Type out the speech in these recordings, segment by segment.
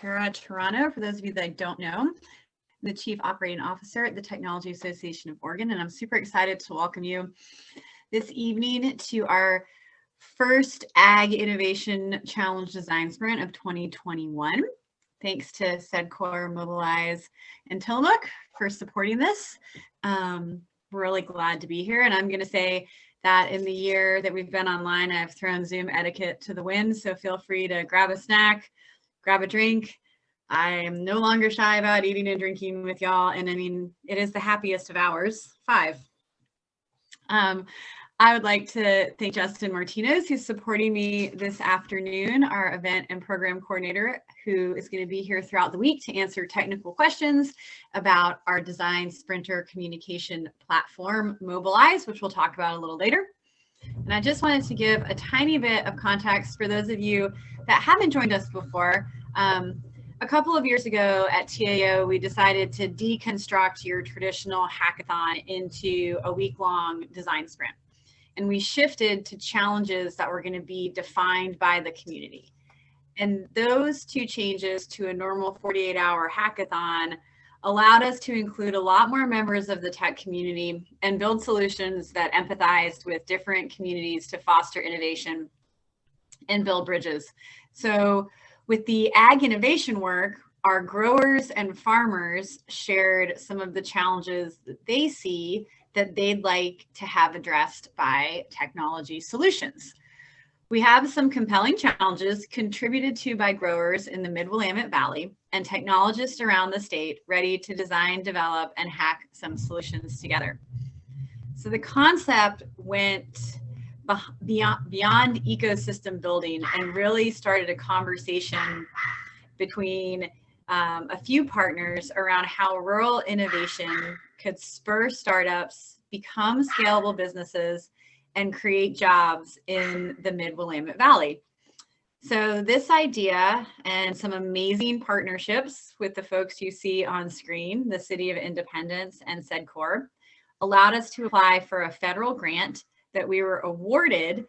Tara Toronto, for those of you that don't know, the Chief Operating Officer at the Technology Association of Oregon, and I'm super excited to welcome you this evening to our first Ag Innovation Challenge Design Sprint of 2021. Thanks to SEDCOR, Mobilize, and Tillamook for supporting this. We're really glad to be here, and I'm going to say that in the year that we've been online, I've thrown Zoom etiquette to the wind, so feel free to grab a snack, grab a drink. I am no longer shy about eating and drinking with y'all, and I mean, it is the happiest of hours, 5. I would like to thank Justin Martinez, who's supporting me this afternoon, our event and program coordinator, who is going to be here throughout the week to answer technical questions about our design sprinter communication platform, Mobilize, which we'll talk about a little later. And I just wanted to give a tiny bit of context for those of you that haven't joined us before. A couple of years ago at TAO, we decided to deconstruct your traditional hackathon into a week-long design sprint. And we shifted to challenges that were going to be defined by the community. And those two changes to a normal 48-hour hackathon allowed us to include a lot more members of the tech community and build solutions that empathized with different communities to foster innovation and build bridges. So with the ag innovation work, our growers and farmers shared some of the challenges that they see that they'd like to have addressed by technology solutions. We have some compelling challenges contributed to by growers in the Mid-Willamette Valley and technologists around the state ready to design, develop, and hack some solutions together. So the concept went beyond ecosystem building and really started a conversation between a few partners around how rural innovation could spur startups, become scalable businesses, and create jobs in the Mid-Willamette Valley. So this idea and some amazing partnerships with the folks you see on screen, the City of Independence and SEDCOR, allowed us to apply for a federal grant that we were awarded,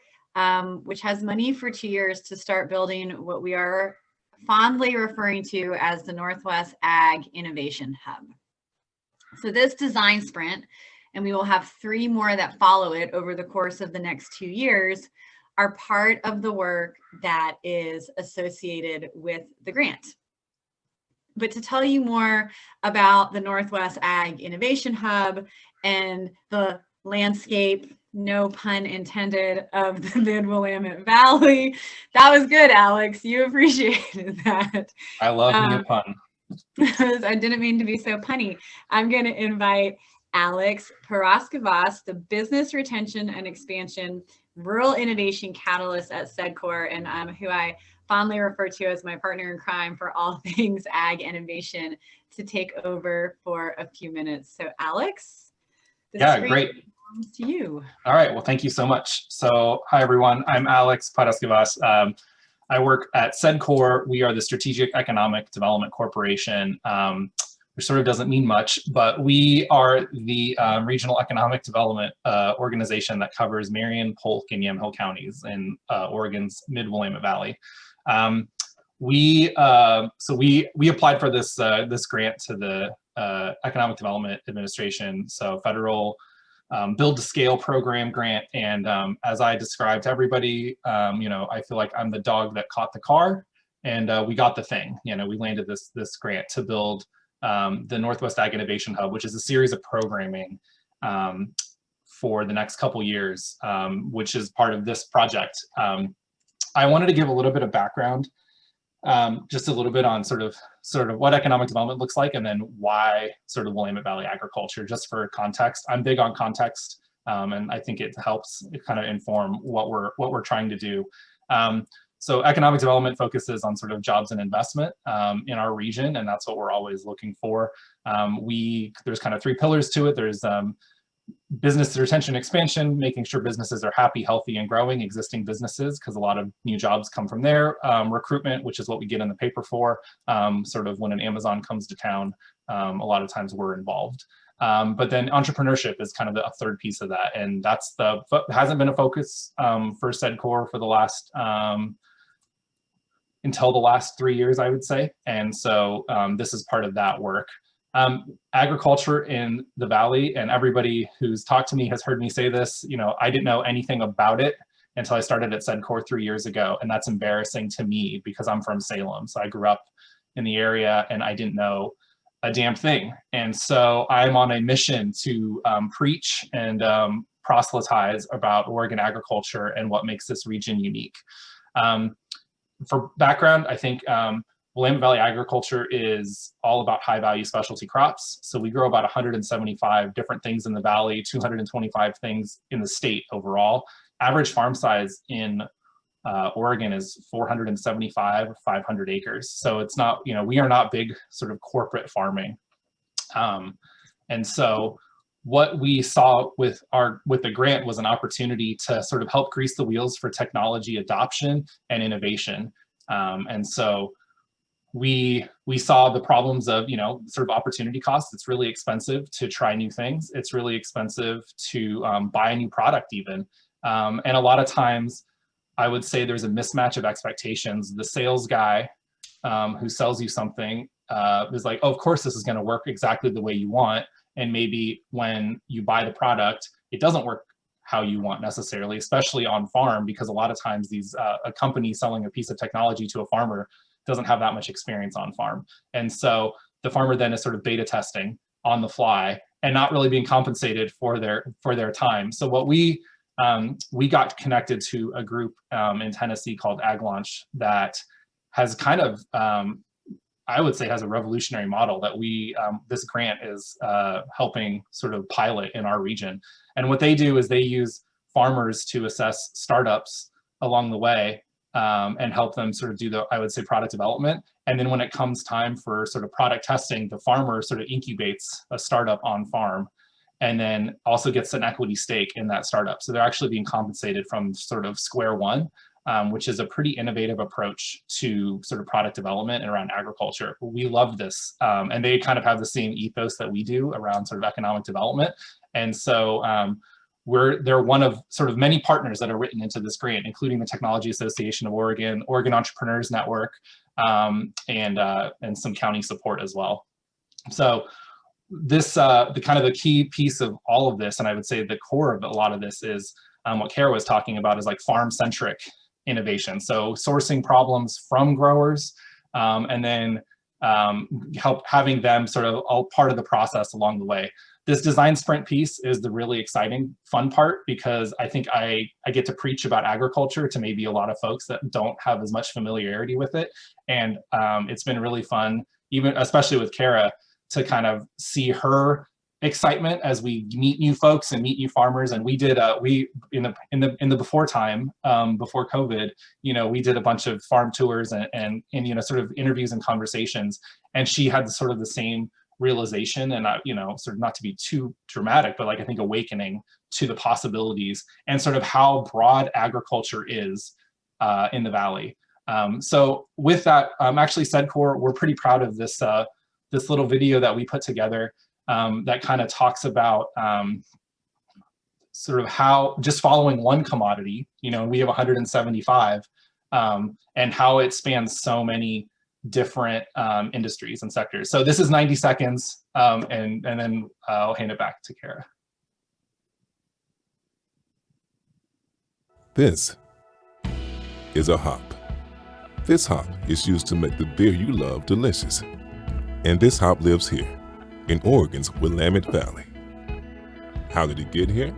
which has money for 2 years to start building what we are fondly referring to as the Northwest Ag Innovation Hub. So this design sprint, and we will have 3 more that follow it over the course of the next 2 years, are part of the work that is associated with the grant. But to tell you more about the Northwest Ag Innovation Hub and the landscape, no pun intended, of the Mid-Willamette Valley. That was good, Alex. You appreciated that. I love me a pun. I didn't mean to be so punny. I'm going to invite Alex Podeskivas, the Business Retention and Expansion Rural Innovation Catalyst at SEDCOR, and who I fondly refer to as my partner in crime for all things ag innovation, to take over for a few minutes. So Alex, yeah, great. To you. All right, well, thank you so much. So hi, everyone. I'm Alex Podeskivas. I work at SEDCOR. We are the Strategic Economic Development Corporation, which sort of doesn't mean much, but we are the regional economic development organization that covers Marion, Polk, and Yamhill counties in Oregon's Mid-Willamette Valley. We applied for this this grant to the Economic Development Administration, so federal build to scale program grant. And as I described to everybody, you know, I feel like I'm the dog that caught the car, and we got the thing. You know, we landed this grant to build the Northwest Ag Innovation Hub, which is a series of programming for the next couple years, which is part of this project. I wanted to give a little bit of background, just a little bit on sort of what economic development looks like, and then why sort of Willamette Valley agriculture, just for context. I'm big on context, and I think it helps kind of inform what we're trying to do. So economic development focuses on sort of jobs and investment in our region, and that's what we're always looking for. There's kind of 3 pillars to it. There's business retention expansion, making sure businesses are happy, healthy, and growing, existing businesses, because a lot of new jobs come from there. Recruitment, which is what we get in the paper for, sort of when an Amazon comes to town, a lot of times we're involved. But then entrepreneurship is kind of a 3rd piece of that, and that's hasn't been a focus for SEDCOR for the last until the last 3 years, I would say. And so this is part of that work. Agriculture in the Valley, and everybody who's talked to me has heard me say this, I didn't know anything about it until I started at SEDCOR 3 years ago. And that's embarrassing to me because I'm from Salem. So I grew up in the area and I didn't know a damn thing. And so I'm on a mission to preach and proselytize about Oregon agriculture and what makes this region unique. For background, I think Willamette Valley agriculture is all about high value specialty crops. So we grow about 175 different things in the Valley, 225 things in the state overall. Average farm size in Oregon is 475, 500 acres. So it's not, we are not big sort of corporate farming. And so what we saw with the grant was an opportunity to sort of help grease the wheels for technology adoption and innovation. And so we saw the problems of, sort of opportunity costs. It's really expensive to try new things. It's really expensive to buy a new product even. And a lot of times I would say there's a mismatch of expectations. The sales guy who sells you something is like, oh, of course this is going to work exactly the way you want. And maybe when you buy the product, it doesn't work how you want necessarily, especially on farm, because a lot of times a company selling a piece of technology to a farmer doesn't have that much experience on farm. And so the farmer then is sort of beta testing on the fly and not really being compensated for their time. So what we got connected to a group in Tennessee called Ag Launch that has kind of, I would say, has a revolutionary model that this grant is helping sort of pilot in our region. And what they do is they use farmers to assess startups along the way and help them sort of do I would say, product development. And then when it comes time for sort of product testing, the farmer sort of incubates a startup on farm and then also gets an equity stake in that startup. So they're actually being compensated from sort of square one, which is a pretty innovative approach to sort of product development and around agriculture. We love this. And they kind of have the same ethos that we do around sort of economic development. And so they're one of sort of many partners that are written into this grant, including the Technology Association of Oregon, Oregon Entrepreneurs Network, and some county support as well. So this, the kind of the key piece of all of this, and I would say the core of a lot of this is what Kara was talking about, is like farm-centric innovation. So sourcing problems from growers and then having them sort of all part of the process along the way. This design sprint piece is the really exciting, fun part, because I think I get to preach about agriculture to maybe a lot of folks that don't have as much familiarity with it. And it's been really fun, especially with Kara, to kind of see her excitement as we meet new folks and meet new farmers. And we did in the before time, before COVID, we did a bunch of farm tours and sort of interviews and conversations, and she had sort of the same realization and sort of not to be too dramatic, but like I think awakening to the possibilities and sort of how broad agriculture is in the Valley. So with that, actually SEDCOR, we're pretty proud of this this little video that we put together that kind of talks about sort of how just following one commodity, we have 175, and how it spans so many different industries and sectors. So this is 90 seconds, and then I'll hand it back to Kara. This is a hop. This hop is used to make the beer you love delicious. And this hop lives here, in Oregon's Willamette Valley. How did it get here?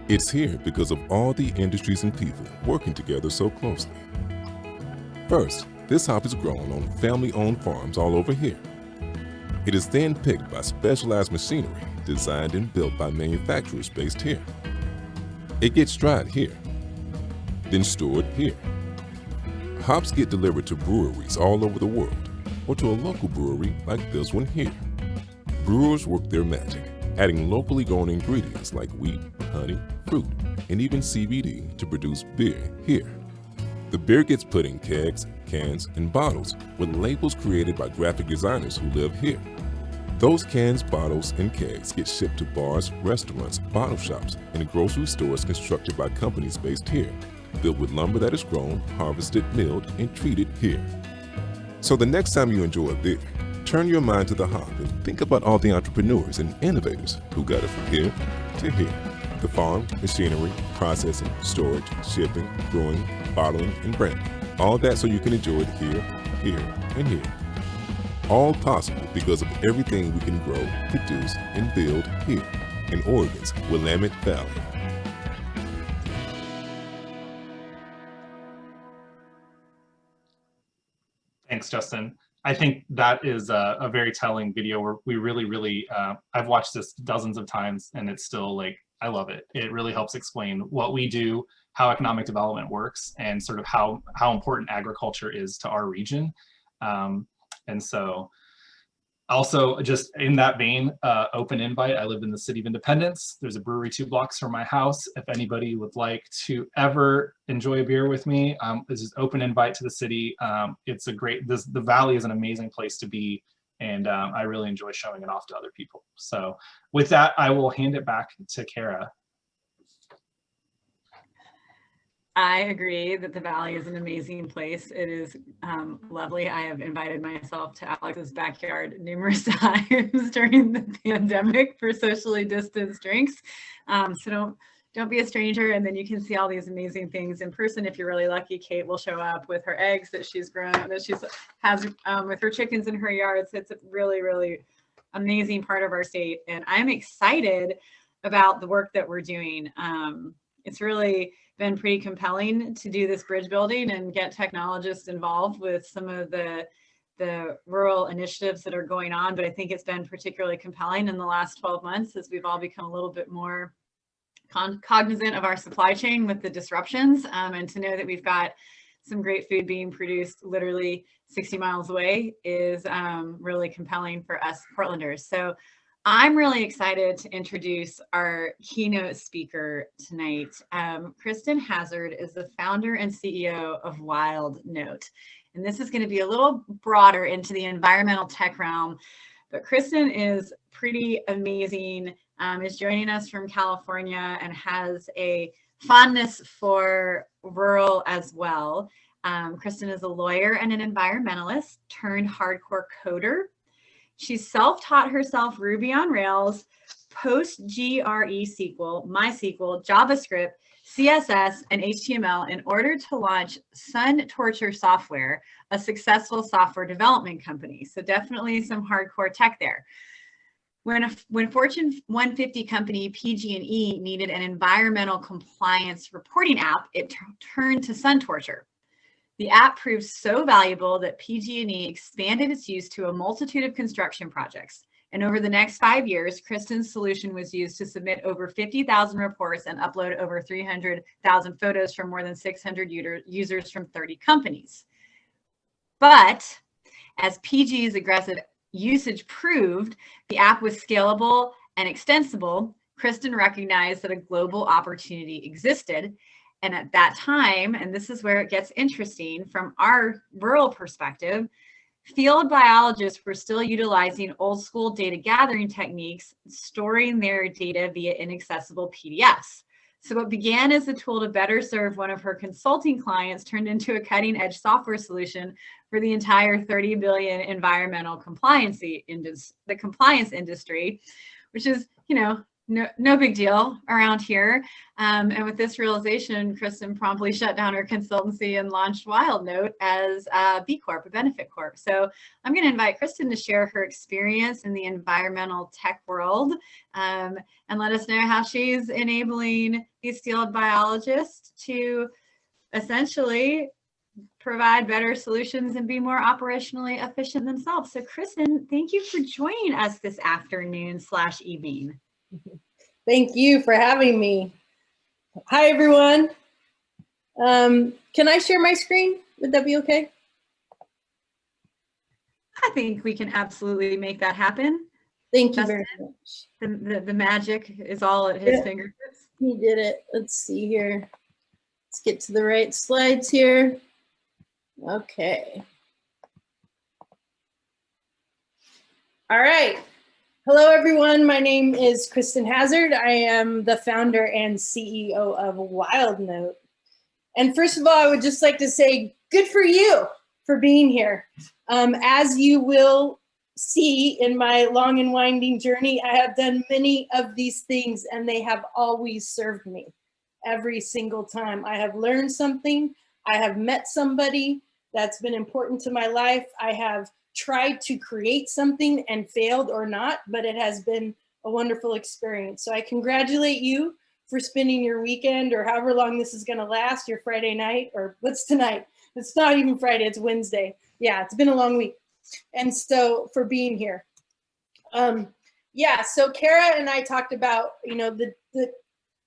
It's here because of all the industries and people working together so closely. First, this hop is grown on family-owned farms all over here. It is then picked by specialized machinery designed and built by manufacturers based here. It gets dried here, then stored here. Hops get delivered to breweries all over the world, or to a local brewery like this one here. Brewers work their magic, adding locally grown ingredients like wheat, honey, fruit, and even CBD to produce beer here. The beer gets put in kegs, cans, and bottles with labels created by graphic designers who live here. Those cans, bottles, and kegs get shipped to bars, restaurants, bottle shops, and grocery stores constructed by companies based here. filled with lumber that is grown, harvested, milled, and treated here. So the next time you enjoy a beer, turn your mind to the hop and think about all the entrepreneurs and innovators who got it from here to here. The farm, machinery, processing, storage, shipping, brewing, bottling, and branding. All that so you can enjoy it here, here, and here. All possible because of everything we can grow, produce, and build here in Oregon's Willamette Valley. Thanks, Justin. I think that is a very telling video where we really, I've watched this dozens of times and it's still like, I love it. It really helps explain what we do, how economic development works, and sort of how important agriculture is to our region. And so also just in that vein, open invite. I live in the city of Independence. There's a brewery 2 blocks from my house. If anybody would like to ever enjoy a beer with me, this is open invite to the city. It's a great, the Valley is an amazing place to be. And I really enjoy showing it off to other people. So with that, I will hand it back to Kara. I agree that the Valley is an amazing place. It is lovely. I have invited myself to Alex's backyard numerous times during the pandemic for socially distanced drinks. So don't be a stranger, and then you can see all these amazing things in person. If you're really lucky, Kate will show up with her eggs that she's grown, that she's has with her chickens in her yard. So it's a really amazing part of our state, and I'm excited about the work that we're doing. It's really been pretty compelling to do this bridge building and get technologists involved with some of the rural initiatives that are going on. But I think it's been particularly compelling in the last 12 months as we've all become a little bit more cognizant of our supply chain with the disruptions, and to know that we've got some great food being produced literally 60 miles away is really compelling for us Portlanders. So I'm really excited to introduce our keynote speaker tonight. Kristin Hazard is the founder and CEO of Wild Note. And this is going to be a little broader into the environmental tech realm, but Kristen is pretty amazing, is joining us from California and has a fondness for rural as well. Kristen is a lawyer and an environmentalist turned hardcore coder. She self-taught herself Ruby on Rails, PostGRE SQL, MySQL, JavaScript, CSS, and HTML in order to launch Sun Torture Software, a successful software development company. So definitely some hardcore tech there. When Fortune 150 company PG&E needed an environmental compliance reporting app, it turned to Sun Torture. The app proved so valuable that PG&E expanded its use to a multitude of construction projects. And over the next 5 years, Kristin's solution was used to submit over 50,000 reports and upload over 300,000 photos from more than 600 users from 30 companies. But as PG's aggressive usage proved, the app was scalable and extensible. Kristin recognized that a global opportunity existed. And at that time, and this is where it gets interesting from our rural perspective, field biologists were still utilizing old school data gathering techniques, storing their data via inaccessible PDFs. So what began as a tool to better serve one of her consulting clients turned into a cutting edge software solution for the entire 30 billion environmental compliance industry, which is, no big deal around here. And with this realization, Kristin promptly shut down her consultancy and launched Wild Note as a B Corp, a benefit corp. So I'm going to invite Kristin to share her experience in the environmental tech world, and let us know how she's enabling these field biologists to essentially provide better solutions and be more operationally efficient themselves. So Kristin, thank you for joining us this afternoon/evening. Thank you for having me. Hi, everyone. Can I share my screen? Would that be okay? I think we can absolutely make that happen. Thank you very much. The magic is all at his fingertips. He did it. Let's see here. Let's get to the right slides here. Okay. All right. Hello, everyone. My name is Kristin Hazard. I am the founder and CEO of Wild Note. And first of all, I would just like to say good for you for being here. As you will see in my long and winding journey, I have done many of these things and they have always served me every single time. I have learned something. I have met somebody that's been important to my life. I have tried to create something and failed or not, but it has been a wonderful experience. So I congratulate you for spending your weekend or however long this is going to last, your Friday night, or what's tonight? It's not even Friday, it's Wednesday. Yeah, it's been a long week. And so for being here. Yeah, so Kara and I talked about, you know,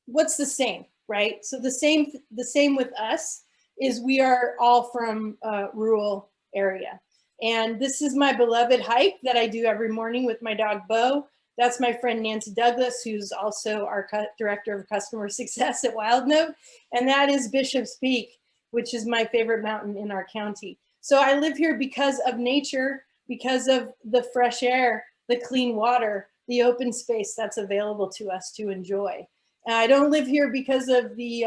what's the same, right? So the same with us is we are all from a rural area. And this is my beloved hike that I do every morning with my dog, Bo. That's my friend, Nancy Douglas, who's also our Director of Customer Success at WildNote. And that is Bishop's Peak, which is my favorite mountain in our county. So I live here because of nature, because of the fresh air, the clean water, the open space that's available to us to enjoy. And I don't live here because of the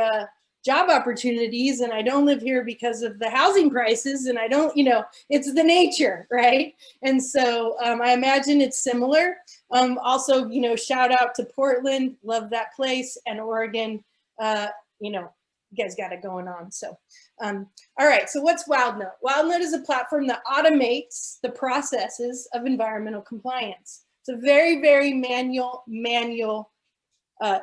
job opportunities, and I don't live here because of the housing prices, and I don't, you know, it's the nature, right? And so I imagine it's similar. Also, you know, shout out to Portland, love that place, and Oregon, you know, you guys got it going on. So, all right, so what's WildNote? WildNote is a platform that automates the processes of environmental compliance. It's a very, very manual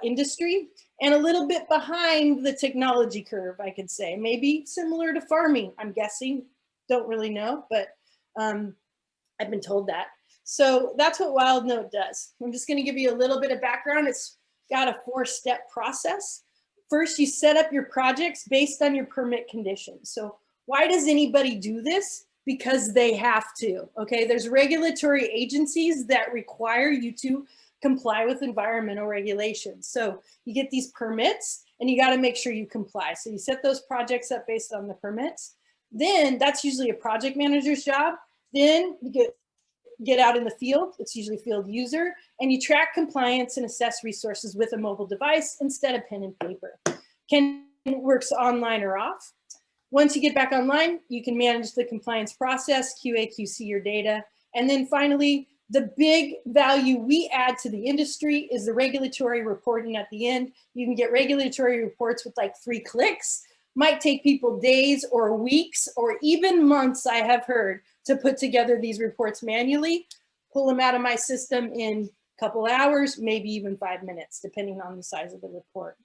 industry, and a little bit behind the technology curve, I could say. Maybe similar to farming, I'm guessing. Don't really know, but I've been told that. So that's what WildNote does. I'm just gonna give you a little bit of background. It's got a 4-step process. First, you set up your projects based on your permit conditions. So why does anybody do this? Because they have to, okay? There's regulatory agencies that require you to comply with environmental regulations. So you get these permits and you got to make sure you comply. So you set those projects up based on the permits. Then that's usually a project manager's job. Then you get out in the field, it's usually field user, and you track compliance and assess resources with a mobile device instead of pen and paper. Works online or off. Once you get back online, you can manage the compliance process, QA, QC your data. And then finally, the big value we add to the industry is the regulatory reporting at the end. You can get regulatory reports with like 3 clicks. Might take people days or weeks or even months, I have heard, to put together these reports manually. Pull them out of my system in a couple hours, maybe even 5 minutes, depending on the size of the report.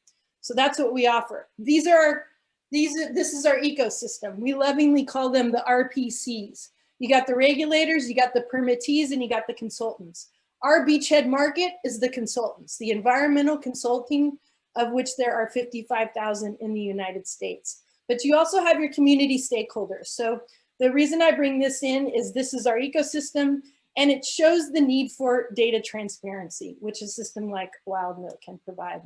So that's what we offer. This is our ecosystem. We lovingly call them the RPCs. You got the regulators, you got the permittees, and you got the consultants. Our beachhead market is the consultants, the environmental consulting, of which there are 55,000 in the United States. But you also have your community stakeholders. So the reason I bring this in is this is our ecosystem, and it shows the need for data transparency, which a system like WildNote can provide.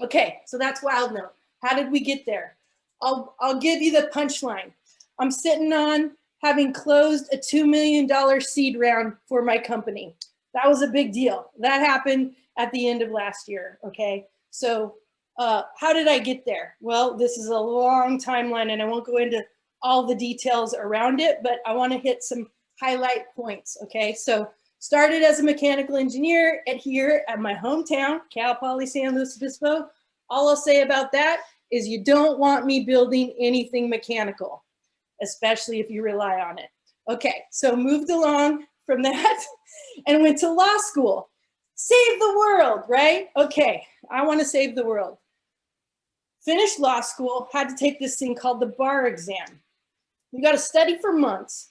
Okay, so that's WildNote. How did we get there? I'll give you the punchline. I'm sitting on having closed a $2 million seed round for my company. That was a big deal. That happened at the end of last year, okay? So how did I get there? Well, this is a long timeline and I won't go into all the details around it, but I wanna hit some highlight points, okay? So started as a mechanical engineer here at my hometown, Cal Poly San Luis Obispo. All I'll say about that is you don't want me building anything mechanical, especially if you rely on it. Okay, so moved along from that and went to law school. Save the world, right? Okay, I want to save the world. Finished law school, had to take this thing called the bar exam. You got to study for months.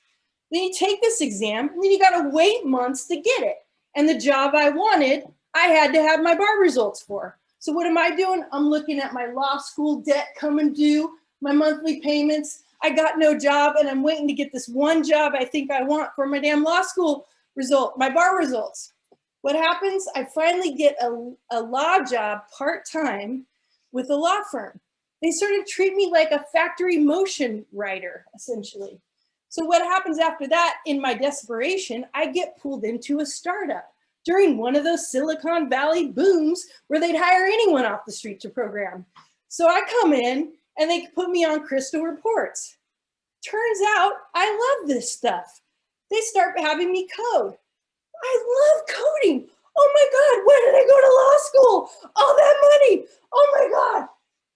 Then you take this exam, and then you got to wait months to get it. And the job I wanted, I had to have my bar results for. So what am I doing? I'm looking at my law school debt coming due, my monthly payments. I got no job, and I'm waiting to get this one job I think I want for my damn law school result, my bar results. What happens? I finally get a law job part-time with a law firm. They sort of treat me like a factory motion writer, essentially. So what happens after that, in my desperation, I get pulled into a startup during one of those Silicon Valley booms where they'd hire anyone off the street to program. So I come in and they put me on Crystal Reports. Turns out I love this stuff. They start having me code. I love coding. Oh my God, where did I go to law school? All that money. Oh my God.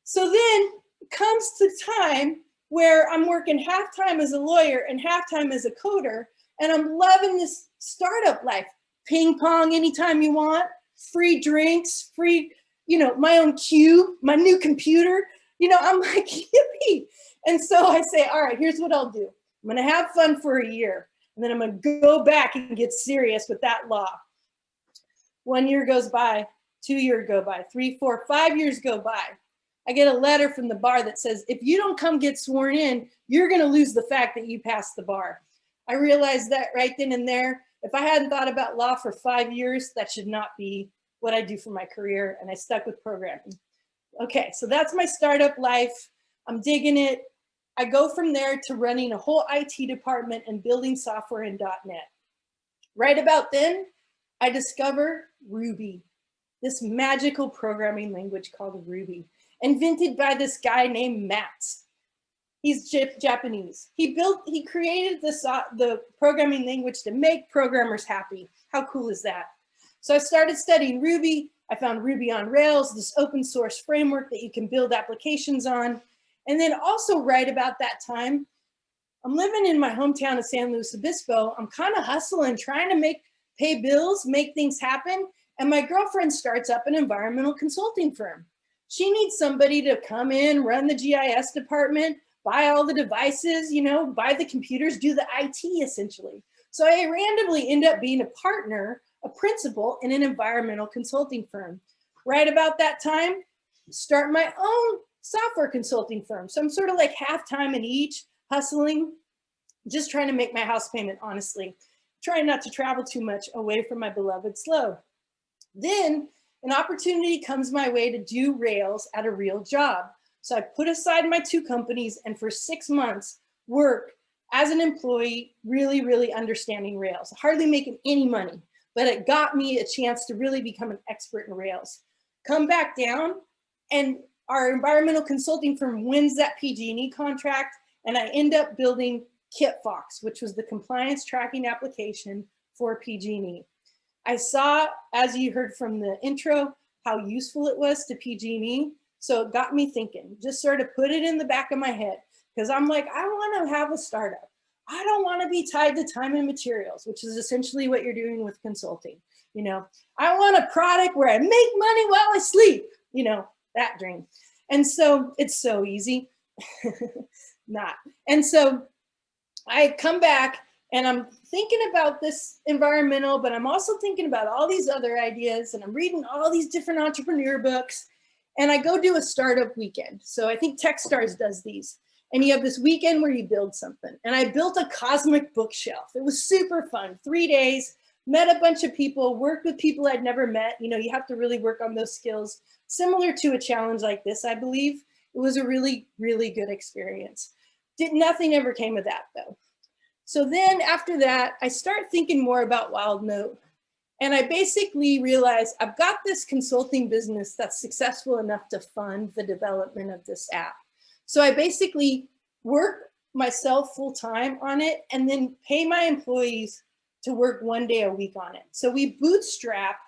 So then comes the time where I'm working half-time as a lawyer and half-time as a coder, and I'm loving this startup life. Ping pong anytime you want, free drinks, free, you know, my own queue, my new computer. You know, I'm like, yippee. And so I say, all right, here's what I'll do. I'm gonna have fun for a year, and then I'm gonna go back and get serious with that law. 1 year goes by, 2 years go by, 3, 4, 5 years go by. I get a letter from the bar that says, if you don't come get sworn in, you're gonna lose the fact that you passed the bar. I realized that right then and there. If I hadn't thought about law for 5 years, that should not be what I do for my career, and I stuck with programming. Okay, so that's my startup life. I'm digging it. I go from there to running a whole IT department and building software in .NET. Right about then, I discover Ruby, this magical programming language called Ruby, invented by this guy named Matt. He's Japanese. He created the programming language to make programmers happy. How cool is that? So I started studying Ruby. I found Ruby on Rails, this open source framework that you can build applications on. And then also right about that time, I'm living in my hometown of San Luis Obispo. I'm kind of hustling, trying to pay bills, make things happen. And my girlfriend starts up an environmental consulting firm. She needs somebody to come in, run the GIS department, buy all the devices, you know, buy the computers, do the IT essentially. So I randomly end up being a partner, a principal in an environmental consulting firm. Right about that time, start my own software consulting firm. So I'm sort of like half-time in each, hustling, just trying to make my house payment, honestly. Trying not to travel too much away from my beloved SLO. Then an opportunity comes my way to do Rails at a real job. So I put aside my 2 companies and for 6 months work as an employee, really understanding Rails. Hardly making any money, but it got me a chance to really become an expert in Rails. Come back down and our environmental consulting firm wins that PG&E contract, and I end up building KickOff, which was the compliance tracking application for PG&E. I saw, as you heard from the intro, how useful it was to PG&E. So it got me thinking, just sort of put it in the back of my head, because I'm like, I want to have a startup. I don't want to be tied to time and materials, which is essentially what you're doing with consulting. You know, I want a product where I make money while I sleep, you know, that dream. And so it's so easy, not. And so I come back and I'm thinking about this environmental, but I'm also thinking about all these other ideas, and I'm reading all these different entrepreneur books, and I go do a startup weekend. So I think Techstars does these. And you have this weekend where you build something. And I built a cosmic bookshelf. It was super fun, 3 days, met a bunch of people, worked with people I'd never met. You know, you have to really work on those skills. Similar to a challenge like this, I believe. It was a really good experience. Nothing ever came of that though. So then after that, I start thinking more about WildNote. And I basically realized I've got this consulting business that's successful enough to fund the development of this app. So I basically work myself full time on it and then pay my employees to work 1 day a week on it. So we bootstrap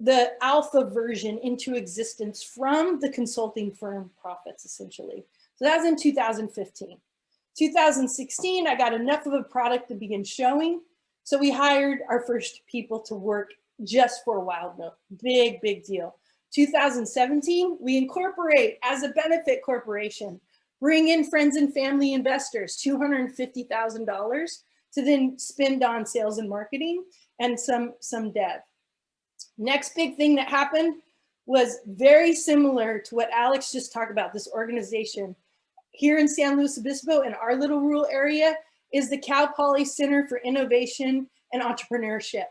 the alpha version into existence from the consulting firm profits, essentially. So that was in 2015. 2016, I got enough of a product to begin showing. So we hired our first people to work just for WildNote. Big deal. 2017, we incorporate as a benefit corporation, bring in friends and family investors, $250,000 to then spend on sales and marketing and some dev. Next big thing that happened was very similar to what Alex just talked about, this organization. Here in San Luis Obispo, in our little rural area, is the Cal Poly Center for Innovation and Entrepreneurship.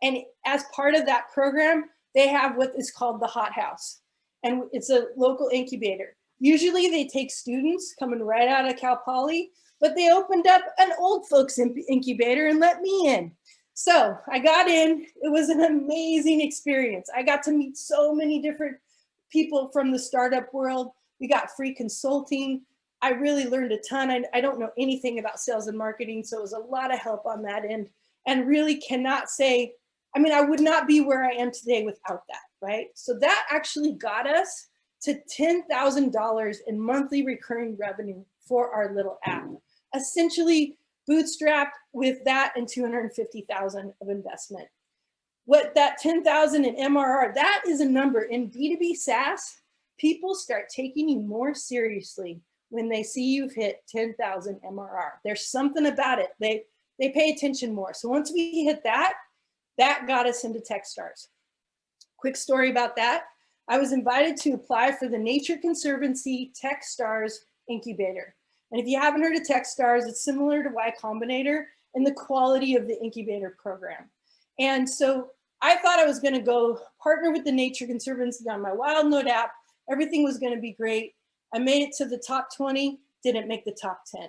And as part of that program, they have what is called the Hot House. And it's a local incubator. Usually they take students coming right out of Cal Poly, but they opened up an old folks incubator and let me in. So I got in. It was an amazing experience. I got to meet so many different people from the startup world, We got free consulting. I really learned a ton. I don't know anything about sales and marketing, so it was a lot of help on that end, and really cannot say, I mean, I would not be where I am today without that, right? So that actually got us to $10,000 in monthly recurring revenue for our little app, essentially bootstrapped with that and 250,000 of investment. What that 10,000 in MRR, that is a number in B2B SaaS. People start taking you more seriously when they see you've hit 10,000 MRR. There's something about it. They pay attention more. So once we hit that, that got us into Techstars. Quick story about that. I was invited to apply for the Nature Conservancy Techstars Incubator. And if you haven't heard of Techstars, it's similar to Y Combinator in the quality of the incubator program. And so I thought I was going to go partner with the Nature Conservancy on my WildNote app. Everything was going to be great. I made it to the top 20, didn't make the top 10.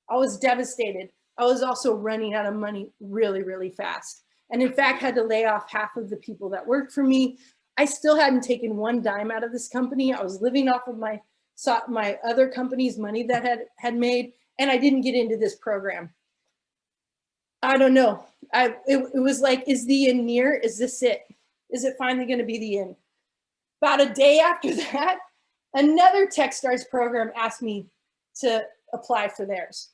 I was devastated. I was also running out of money really, really fast. And in fact, had to lay off half of the people that worked for me. I still hadn't taken one dime out of this company. I was living off of my other company's money that had made, and I didn't get into this program. I don't know. It was like, is the end near? Is this it? Is it finally going to be the end? About a day after that, another Techstars program asked me to apply for theirs.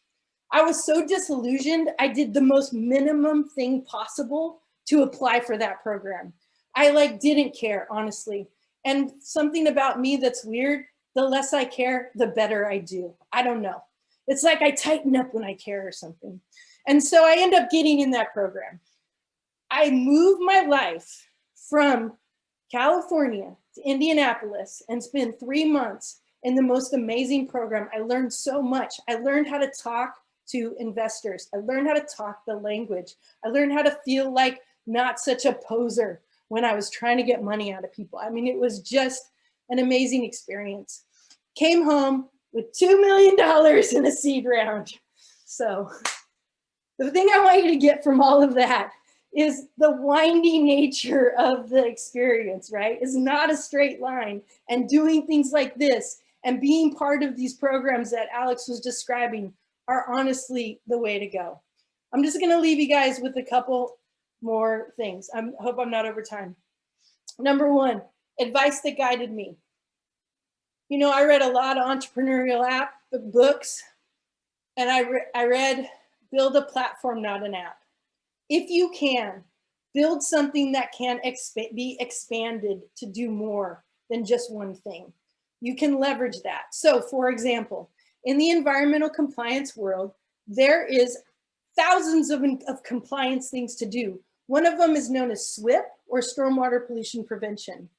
I was so disillusioned, I did the most minimum thing possible to apply for that program. I didn't care, honestly. And something about me that's weird, the less I care, the better I do. I don't know. It's like I tighten up when I care or something. And so I end up getting in that program. I moved my life from California to Indianapolis and spent 3 months in the most amazing program. I learned so much. I learned how to talk to investors. I learned how to talk the language. I learned how to feel like not such a poser when I was trying to get money out of people. I mean, it was just an amazing experience. Came home with $2 million in a seed round. So the thing I want you to get from all of that is the windy nature of the experience, right? It's not a straight line. And doing things like this and being part of these programs that Alex was describing are honestly the way to go. I'm just gonna leave you guys with a couple more things. I hope I'm not over time. Number one, advice that guided me. You know, I read a lot of entrepreneurial books, and I read Build a Platform, Not an App. If you can, build something that can be expanded to do more than just one thing. You can leverage that. So for example, in the environmental compliance world, there is thousands of compliance things to do. One of them is known as SWIP, or Stormwater Pollution Prevention.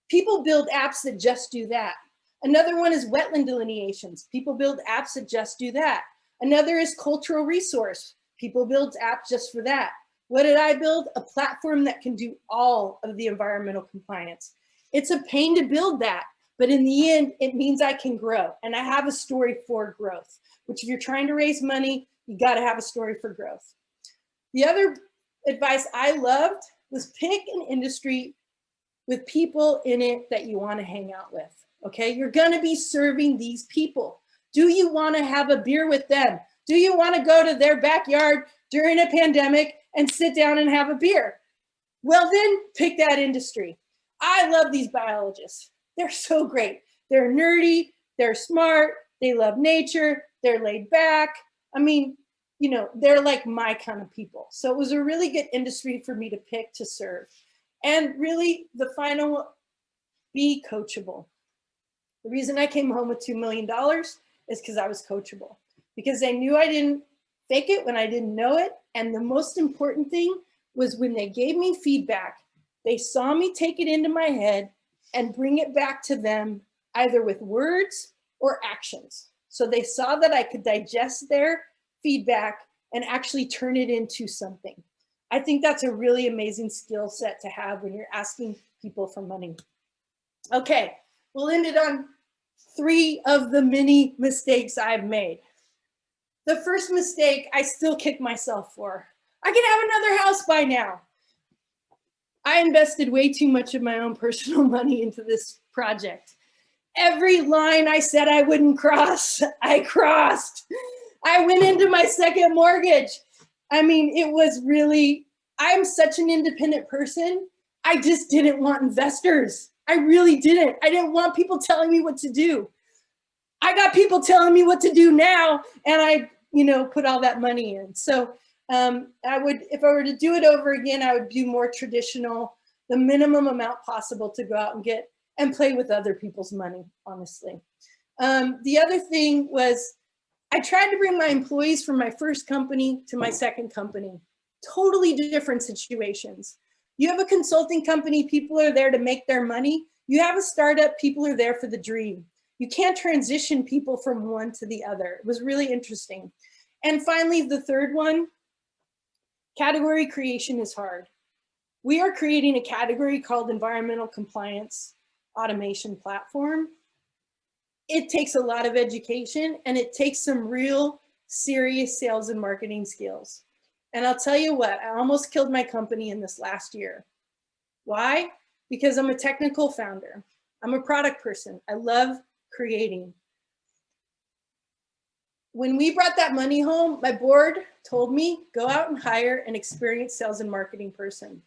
People build apps that just do that. Another one is wetland delineations. People build apps that just do that. Another is cultural resource. People build apps just for that. What did I build? A platform that can do all of the environmental compliance. It's a pain to build that, but in the end, it means I can grow. And I have a story for growth, which if you're trying to raise money, you gotta have a story for growth. The other advice I loved was pick an industry with people in it that you wanna hang out with, okay? You're gonna be serving these people. Do you wanna have a beer with them? Do you wanna go to their backyard during a pandemic and sit down and have a beer? Well then, pick that industry. I love these biologists. They're so great. They're nerdy, they're smart, they love nature, they're laid back. I mean, you know, they're like my kind of people. So it was a really good industry for me to pick to serve. And really, the final, be coachable. The reason I came home with $2 million is because I was coachable. Because they knew I didn't fake it when I didn't know it. And the most important thing was when they gave me feedback, they saw me take it into my head and bring it back to them either with words or actions. So they saw that I could digest their feedback and actually turn it into something. I think that's a really amazing skill set to have when you're asking people for money. Okay, we'll end it on 3 of the many mistakes I've made. The first mistake I still kick myself for. I could have another house by now. I invested way too much of my own personal money into this project. Every line I said I wouldn't cross, I crossed. I went into my second mortgage. I mean, it was really, I'm such an independent person. I just didn't want investors. I really didn't. I didn't want people telling me what to do. I got people telling me what to do now, and I, put all that money in. So if I were to do it over again, I would do more traditional, the minimum amount possible to go out and get and play with other people's money, honestly. The other thing was I tried to bring my employees from my first company to my second company. Totally different situations. You have a consulting company, people are there to make their money. You have a startup, people are there for the dream. You can't transition people from one to the other. It was really interesting. And finally, the third one, category creation is hard. We are creating a category called environmental compliance automation platform. It takes a lot of education, and it takes some real serious sales and marketing skills. And I'll tell you what, I almost killed my company in this last year. Why? Because I'm a technical founder. I'm a product person. I love creating. When we brought that money home, my board told me, go out and hire an experienced sales and marketing person.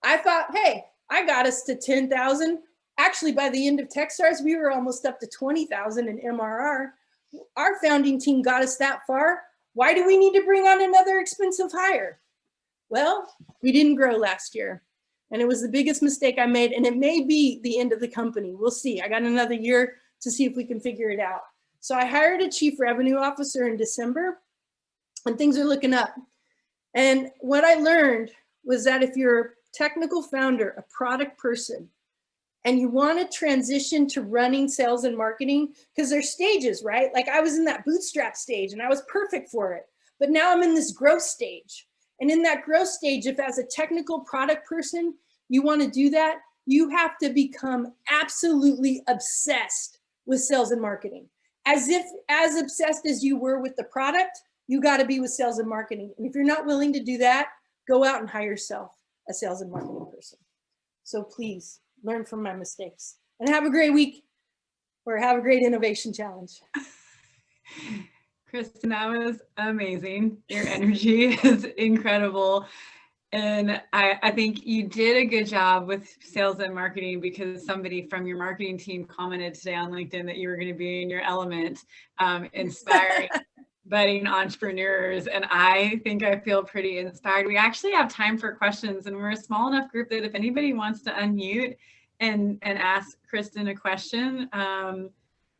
I thought, hey, I got us to 10,000. Actually, by the end of Techstars, we were almost up to 20,000 in MRR. Our founding team got us that far. Why do we need to bring on another expensive hire? Well, we didn't grow last year, and it was the biggest mistake I made, and it may be the end of the company. We'll see. I got another year to see if we can figure it out. So I hired a chief revenue officer in December, and things are looking up. And what I learned was that if you're a technical founder, a product person, and you want to transition to running sales and marketing, because there's stages, right? Like I was in that bootstrap stage and I was perfect for it. But now I'm in this growth stage. And in that growth stage, if as a technical product person, you want to do that, you have to become absolutely obsessed with sales and marketing. As obsessed as you were with the product, you got to be with sales and marketing. And if you're not willing to do that, go out and hire yourself a sales and marketing person. So please, learn from my mistakes and have a great week, or have a great innovation challenge. Kristen, that was amazing. Your energy is incredible. And I think you did a good job with sales and marketing, because somebody from your marketing team commented today on LinkedIn that you were going to be in your element, inspiring budding entrepreneurs. And I think I feel pretty inspired. We actually have time for questions, and we're a small enough group that if anybody wants to unmute and ask Kristen a question,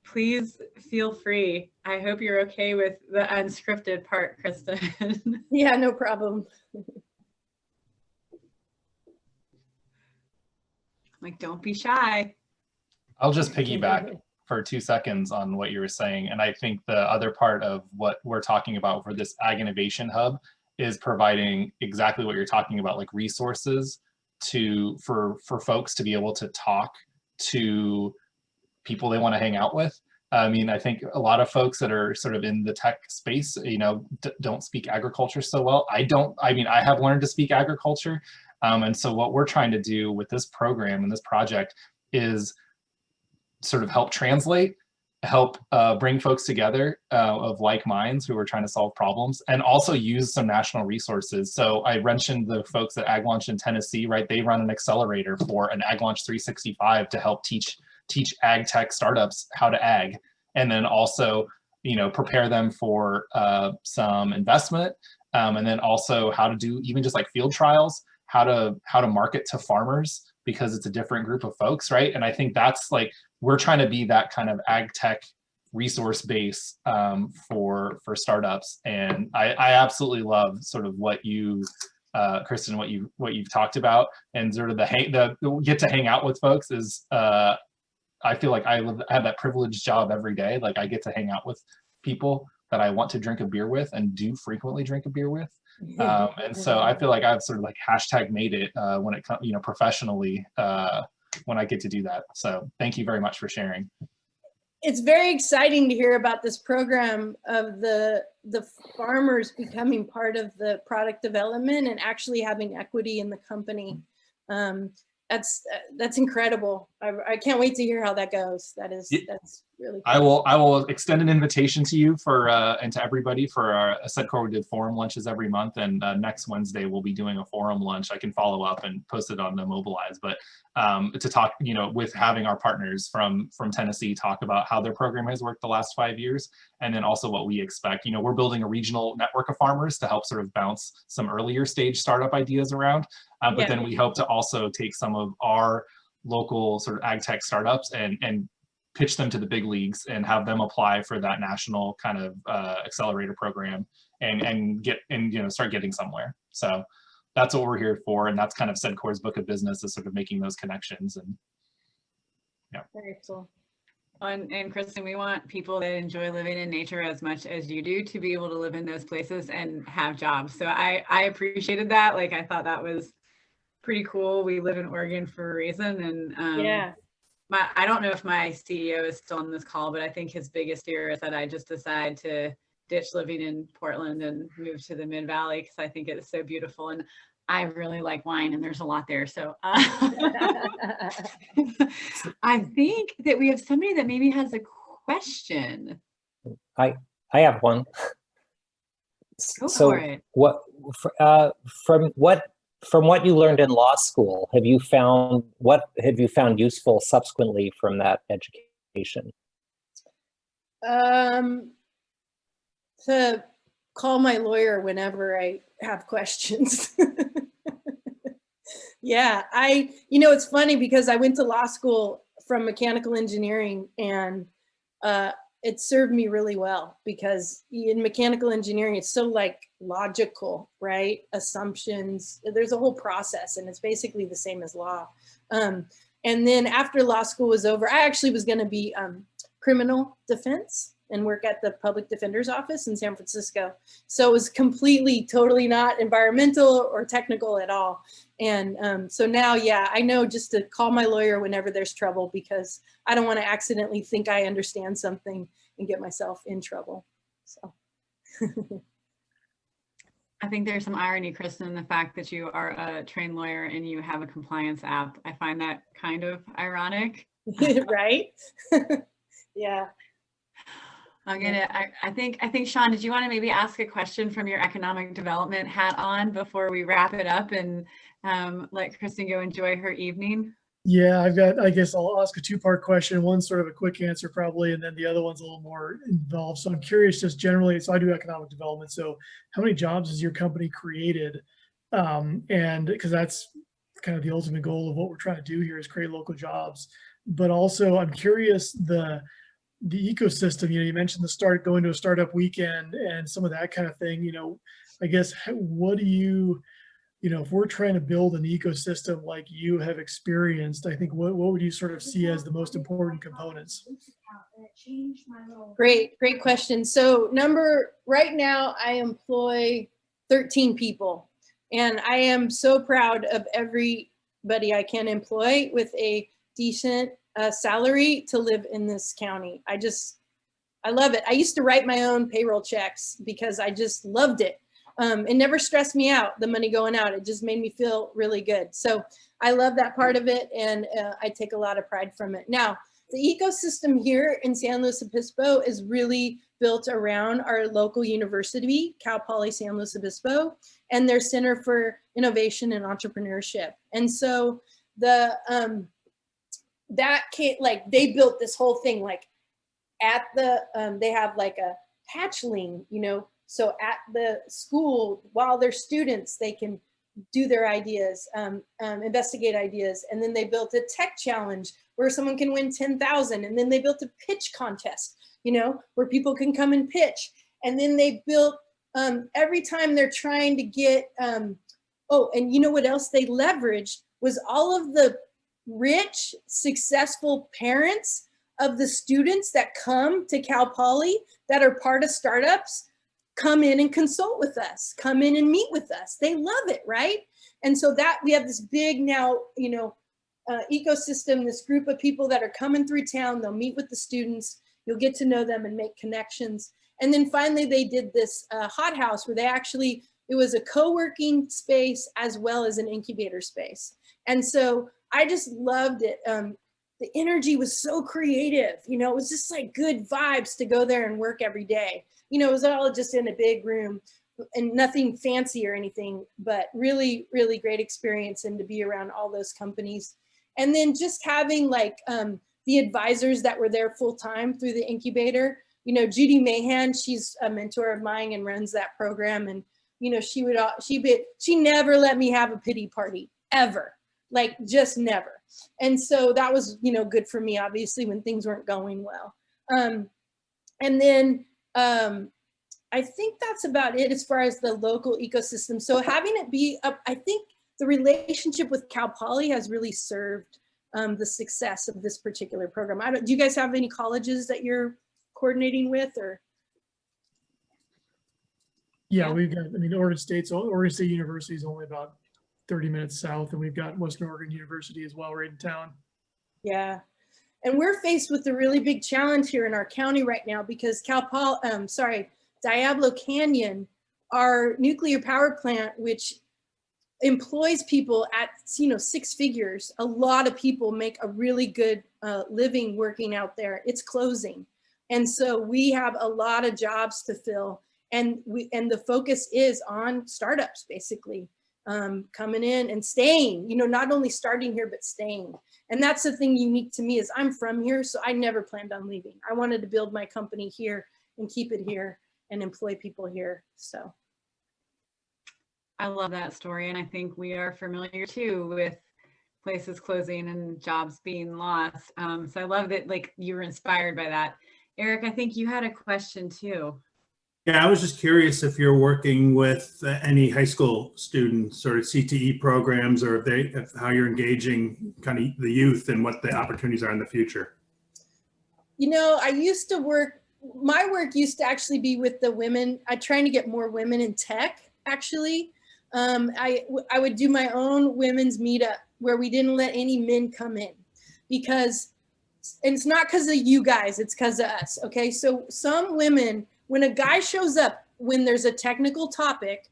please feel free. I hope you're okay with the unscripted part, Kristen. Yeah, no problem. Like, don't be shy. I'll just piggyback for 2 seconds on what you were saying. And I think the other part of what we're talking about for this Ag Innovation Hub is providing exactly what you're talking about, like resources for folks to be able to talk to people they want to hang out with. I mean, I think a lot of folks that are sort of in the tech space, don't speak agriculture so well. I have learned to speak agriculture. And so what we're trying to do with this program and this project is sort of help translate, help bring folks together of like minds who are trying to solve problems, and also use some national resources. So I mentioned the folks at Ag Launch in Tennessee, right? They run an accelerator for an Ag Launch 365 to help teach ag tech startups how to ag, and then also, prepare them for some investment, and then also how to do even just like field trials, how to market to farmers, because it's a different group of folks, right? And I think that's like, we're trying to be that kind of ag tech resource base for startups. And I absolutely love sort of what you, Kristen, what you've talked about, and sort of the get to hang out with folks is, I feel like I have that privileged job every day. Like I get to hang out with people that I want to drink a beer with and do frequently drink a beer with. And so I feel like I've sort of like hashtag made it when it comes, professionally, when I get to do that. So thank you very much for sharing. It's very exciting to hear about this program of the farmers becoming part of the product development and actually having equity in the company. that's incredible. I can't wait to hear how that goes. That's really cool. I will extend an invitation to you for and to everybody for our SEDCOR. We did forum lunches every month, and next Wednesday we'll be doing a forum lunch. I can follow up and post it on the Mobilize, but to talk, you know, with having our partners from Tennessee talk about how their program has worked the last 5 years, and then also what we expect. You know, we're building a regional network of farmers to help sort of bounce some earlier stage startup ideas around, but then we hope to also take some of our local sort of ag tech startups and pitch them to the big leagues and have them apply for that national kind of accelerator program and you know, start getting somewhere. So that's what we're here for, and that's kind of SEDCOR's book of business, is sort of making those connections. And yeah, Very cool. And Kristen, we want people that enjoy living in nature as much as you do to be able to live in those places and have jobs. So I appreciated that. Like, I thought that was pretty cool. We live in Oregon for a reason, and Yeah. I don't know if my CEO is still on this call, but I think his biggest fear is that I just decide to ditch living in Portland and move to the Mid-Valley, because I think it's so beautiful, and I really like wine, and there's a lot there. So I think that we have somebody that maybe has a question. I have one. Go for it. From what you learned in law school, what have you found useful subsequently from that education? To call my lawyer whenever I have questions. Yeah, you know, it's funny because I went to law school from mechanical engineering, and it served me really well, because in mechanical engineering, it's so like logical, right? Assumptions, there's a whole process, and it's basically the same as law. And then after law school was over, I actually was gonna be criminal defense and work at the public defender's office in San Francisco. So it was completely, totally not environmental or technical at all. And so now, yeah, I know just to call my lawyer whenever there's trouble, because I don't want to accidentally think I understand something and get myself in trouble. So. I think there's some irony, Kristen, in the fact that you are a trained lawyer and you have a compliance app. I find that kind of ironic. Right? Yeah. I think Sean, did you want to maybe ask a question from your economic development hat on before we wrap it up and let Kristen go enjoy her evening? Yeah, I guess I'll ask a two-part question. One's sort of a quick answer probably, and then the other one's a little more involved. So I'm curious, just generally, so I do economic development. So how many jobs has your company created? And because that's kind of the ultimate goal of what we're trying to do here, is create local jobs. But also I'm curious, the ecosystem, you know, you mentioned going to a startup weekend and some of that kind of thing, you know, I guess, what do you know, if we're trying to build an ecosystem like you have experienced, I think what would you sort of see as the most important components? Great question. So right now I employ 13 people, and I am so proud of everybody I can employ with a decent salary to live in this county. I love it. I used to write my own payroll checks because I just loved it. It never stressed me out, the money going out. It just made me feel really good. So I love that part of it, and I take a lot of pride from it. Now, the ecosystem here in San Luis Obispo is really built around our local university, Cal Poly San Luis Obispo, and their Center for Innovation and Entrepreneurship. And so they built this whole thing, like at they have like a hatchling, you know, so at the school, while they're students, they can do their ideas, investigate ideas. And then they built a tech challenge where someone can win 10,000. And then they built a pitch contest, you know, where people can come and pitch. And then they built, every time they're trying to get, and you know what else they leveraged was all of the rich, successful parents of the students that come to Cal Poly that are part of startups, come in and consult with us, come in and meet with us. They love it, right? And so that we have this big now, you know, ecosystem, this group of people that are coming through town. They'll meet with the students. You'll get to know them and make connections. And then finally they did this hot house where it was a co-working space as well as an incubator space. And so I just loved it. The energy was so creative. You know, it was just like good vibes to go there and work every day. You know, it was all just in a big room and nothing fancy or anything, but really, really great experience, and to be around all those companies. And then just having like the advisors that were there full time through the incubator. You know, Judy Mahan, she's a mentor of mine and runs that program. And, you know, she never let me have a pity party, ever, like just never. And so that was, you know, good for me, obviously, when things weren't going well. And then I think that's about it as far as the local ecosystem. So having it be up, I think the relationship with Cal Poly has really served the success of this particular program. Do you guys have any colleges that you're coordinating with, or? Yeah, we've got, I mean, Oregon State University is only about 30 minutes south, and we've got Western Oregon University as well right in town. Yeah, and we're faced with a really big challenge here in our county right now, because Diablo Canyon, our nuclear power plant, which employs people at, you know, 6 figures, a lot of people make a really good living working out there. It's closing. And so we have a lot of jobs to fill, and the focus is on startups, basically, coming in and staying, you know, not only starting here, but staying. And that's the thing unique to me, is I'm from here, so I never planned on leaving. I wanted to build my company here and keep it here and employ people here, so. I love that story, and I think we are familiar too with places closing and jobs being lost. So I love that, like, you were inspired by that. Eric, I think you had a question too. Yeah, I was just curious if you're working with any high school students or CTE programs, or if how you're engaging kind of the youth and what the opportunities are in the future. You know, my work used to actually be with the women. I'm trying to get more women in tech, actually. I would do my own women's meetup where we didn't let any men come in, because, and it's not because of you guys, it's because of us. Okay, so some women, when a guy shows up, when there's a technical topic,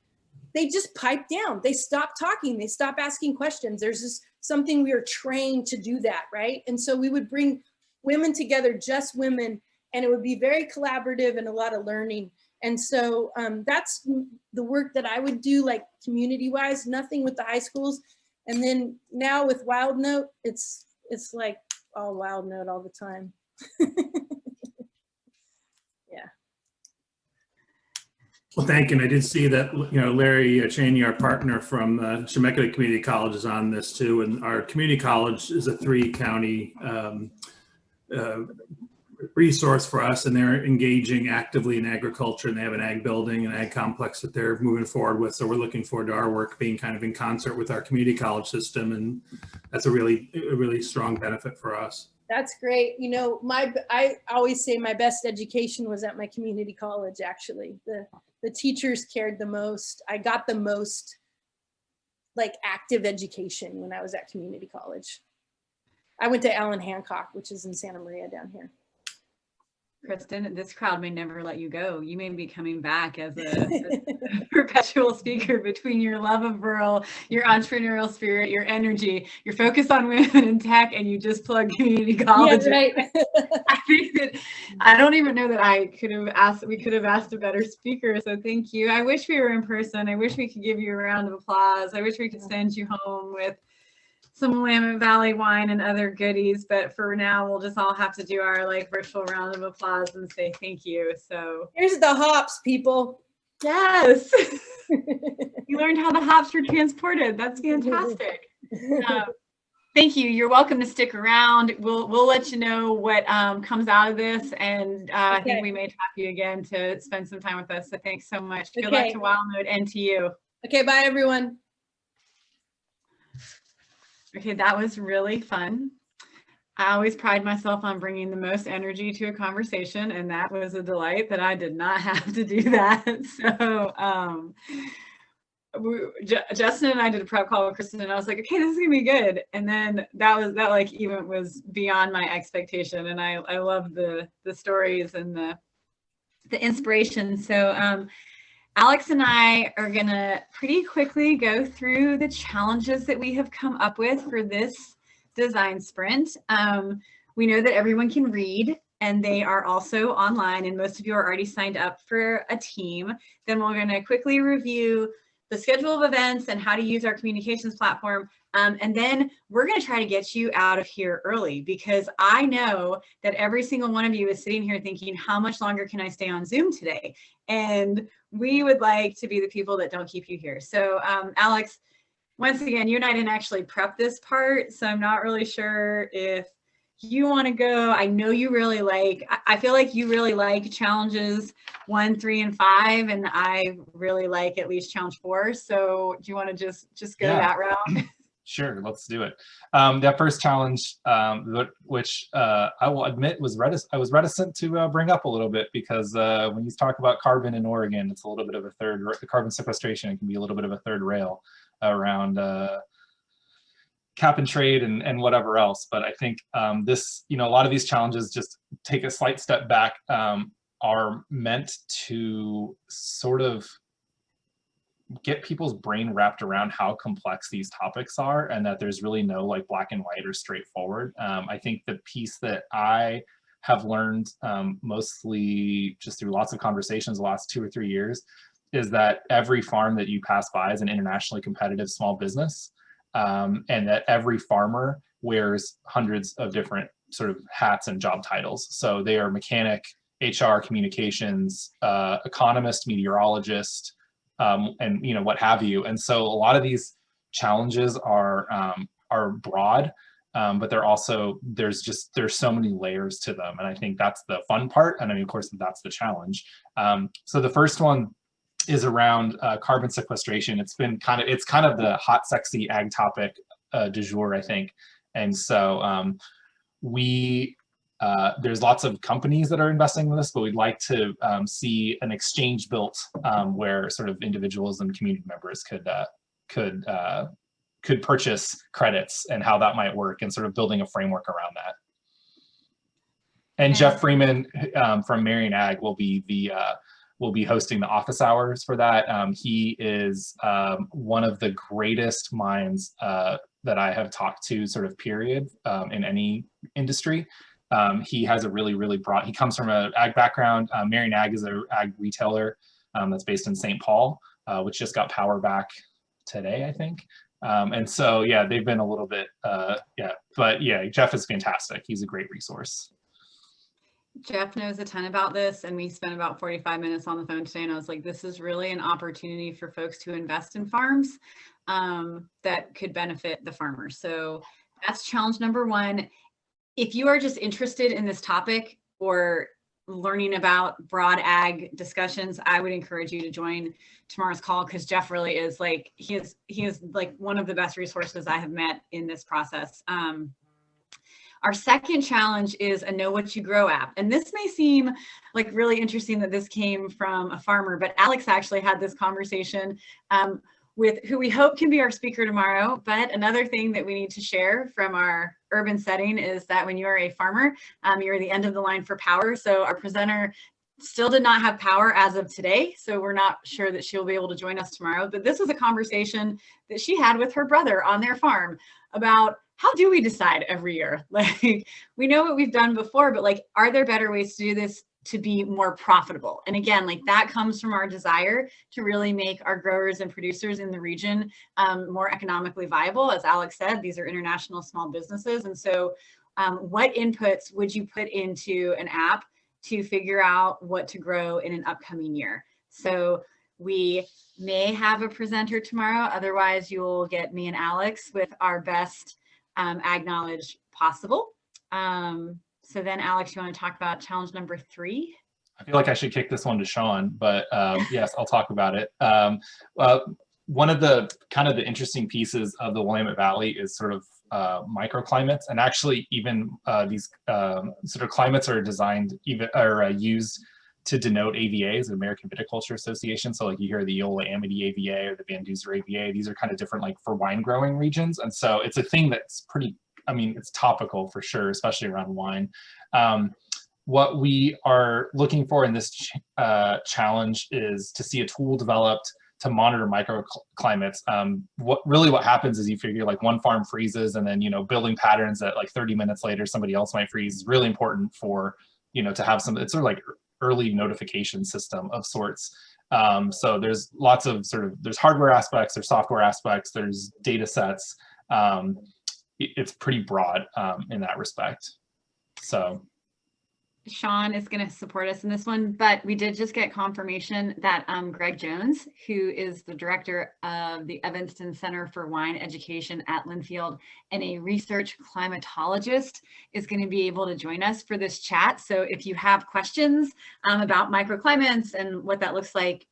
they just pipe down. They stop talking. They stop asking questions. There's just something we are trained to do that, right? And so we would bring women together, just women, and it would be very collaborative and a lot of learning. And so that's the work that I would do, like community-wise, nothing with the high schools. And then now with Wild Note, it's like all Wild Note all the time. Yeah. Well, thank you. And I did see that, you know, Larry Cheney, our partner from Chemeketa Community College, is on this too. And our community college is a 3-county resource for us, and they're engaging actively in agriculture, and they have an ag building, an ag complex that they're moving forward with. So we're looking forward to our work being kind of in concert with our community college system, and that's a really strong benefit for us. That's great. You know, I always say my best education was at my community college, actually. The teachers cared the most. I got the most like active education when I was at community college. I went to Allen Hancock, which is in Santa Maria down here. Kristen, this crowd may never let you go. You may be coming back as a perpetual speaker between your love of rural, your entrepreneurial spirit, your energy, your focus on women in tech, and you just plug community college. Yeah, right. I think that I don't even know that we could have asked a better speaker. So thank you. I wish we were in person. I wish we could give you a round of applause. I wish we could send you home with some Willamette Valley wine and other goodies, but for now we'll just all have to do our like virtual round of applause and say thank you. So here's the hops, people. Yes. You learned how the hops were transported. That's fantastic. Thank you. You're welcome to stick around. We'll let you know what comes out of this, and I think we may talk to you again to spend some time with us. So thanks so much. Good luck to Wild Note and to you. Okay, bye everyone. Okay, that was really fun. I always pride myself on bringing the most energy to a conversation, and that was a delight that I did not have to do that. So Justin and I did a prep call with Kristen, and I was like, okay, this is gonna be good. And then that like even was beyond my expectation, and I love the stories and the inspiration. So Alex and I are gonna pretty quickly go through the challenges that we have come up with for this design sprint. We know that everyone can read, and they are also online, and most of you are already signed up for a team. Then we're going to quickly review the schedule of events and how to use our communications platform. And then we're going to try to get you out of here early, because I know that every single one of you is sitting here thinking, how much longer can I stay on Zoom today? And we would like to be the people that don't keep you here. So Alex, once again, you and I didn't actually prep this part, so I'm not really sure if you want to go. I know you really I feel like you really like challenges 1, 3, and 5, and I really like at least challenge 4. So do you want to just go that route? Sure, let's do it. That first challenge, which I will admit I was reticent to bring up a little bit, because when you talk about carbon in Oregon, it's a little bit of a carbon sequestration. It can be a little bit of a third rail around cap and trade and whatever else. But I think this, a lot of these challenges just take a slight step back, are meant to sort of get people's brain wrapped around how complex these topics are, and that there's really no like black and white or straightforward. I think the piece that I have learned mostly just through lots of conversations the last 2 or 3 years is that every farm that you pass by is an internationally competitive small business, and that every farmer wears hundreds of different sort of hats and job titles. So they are mechanic, HR, communications, economist, meteorologist, and what have you. And so a lot of these challenges are broad, but there's so many layers to them, and I think that's the fun part. And I mean, of course, that's the challenge. So the first one is around carbon sequestration. It's kind of the hot, sexy ag topic du jour, I think. And so there's lots of companies that are investing in this, but we'd like to see an exchange built where sort of individuals and community members could purchase credits, and how that might work, and sort of building a framework around that. And Jeff Freeman from Marion Ag will be hosting the office hours for that. He is one of the greatest minds that I have talked to, sort of period, in any industry. He has a really, really broad, he comes from an ag background. Marion Ag is an ag retailer that's based in St. Paul, which just got power back today, I think. And so, yeah, they've been a little bit, but yeah, Jeff is fantastic. He's a great resource. Jeff knows a ton about this, and we spent about 45 minutes on the phone today, and I was like, this is really an opportunity for folks to invest in farms that could benefit the farmers. So that's challenge number 1. If you are just interested in this topic or learning about broad ag discussions, I would encourage you to join tomorrow's call, because Jeff really is like, he is like one of the best resources I have met in this process. Our second challenge is a Know What You Grow app. And this may seem like really interesting that this came from a farmer, but Alex actually had this conversation with who we hope can be our speaker tomorrow. But another thing that we need to share from our urban setting is that when you are a farmer, you're the end of the line for power. So our presenter still did not have power as of today, so we're not sure that she'll be able to join us tomorrow. But this was a conversation that she had with her brother on their farm about, how do we decide every year? Like, we know what we've done before, but like, are there better ways to do this to be more profitable? And again, like, that comes from our desire to really make our growers and producers in the region more economically viable. As Alex said, these are international small businesses. And so what inputs would you put into an app to figure out what to grow in an upcoming year? So we may have a presenter tomorrow. Otherwise, you'll get me and Alex with our best ag knowledge possible. So then, Alex, you want to talk about challenge number 3? I feel like I should kick this one to Sean, but yes, I'll talk about it. One of the kind of the interesting pieces of the Willamette Valley is sort of microclimates, and actually even these sort of climates are designed used to denote AVAs, the American Viticulture Association. So like you hear the Eola Amity AVA or the Van Duzer AVA, these are kind of different like for wine growing regions. And so it's a thing that's pretty, I mean, it's topical for sure, especially around wine. What we are looking for in this challenge is to see a tool developed to monitor microclimates. What happens is you figure like one farm freezes, and then, you know, building patterns that like 30 minutes later somebody else might freeze is really important for, you know, to have some, it's sort of like early notification system of sorts. So there's lots of there's hardware aspects, there's software aspects, there's data sets. It's pretty broad in that respect. So Sean is going to support us in this one, but we did just get confirmation that Greg Jones, who is the director of the Evanston Center for Wine Education at Linfield and a research climatologist, is going to be able to join us for this chat. So if you have questions about microclimates and what that looks like,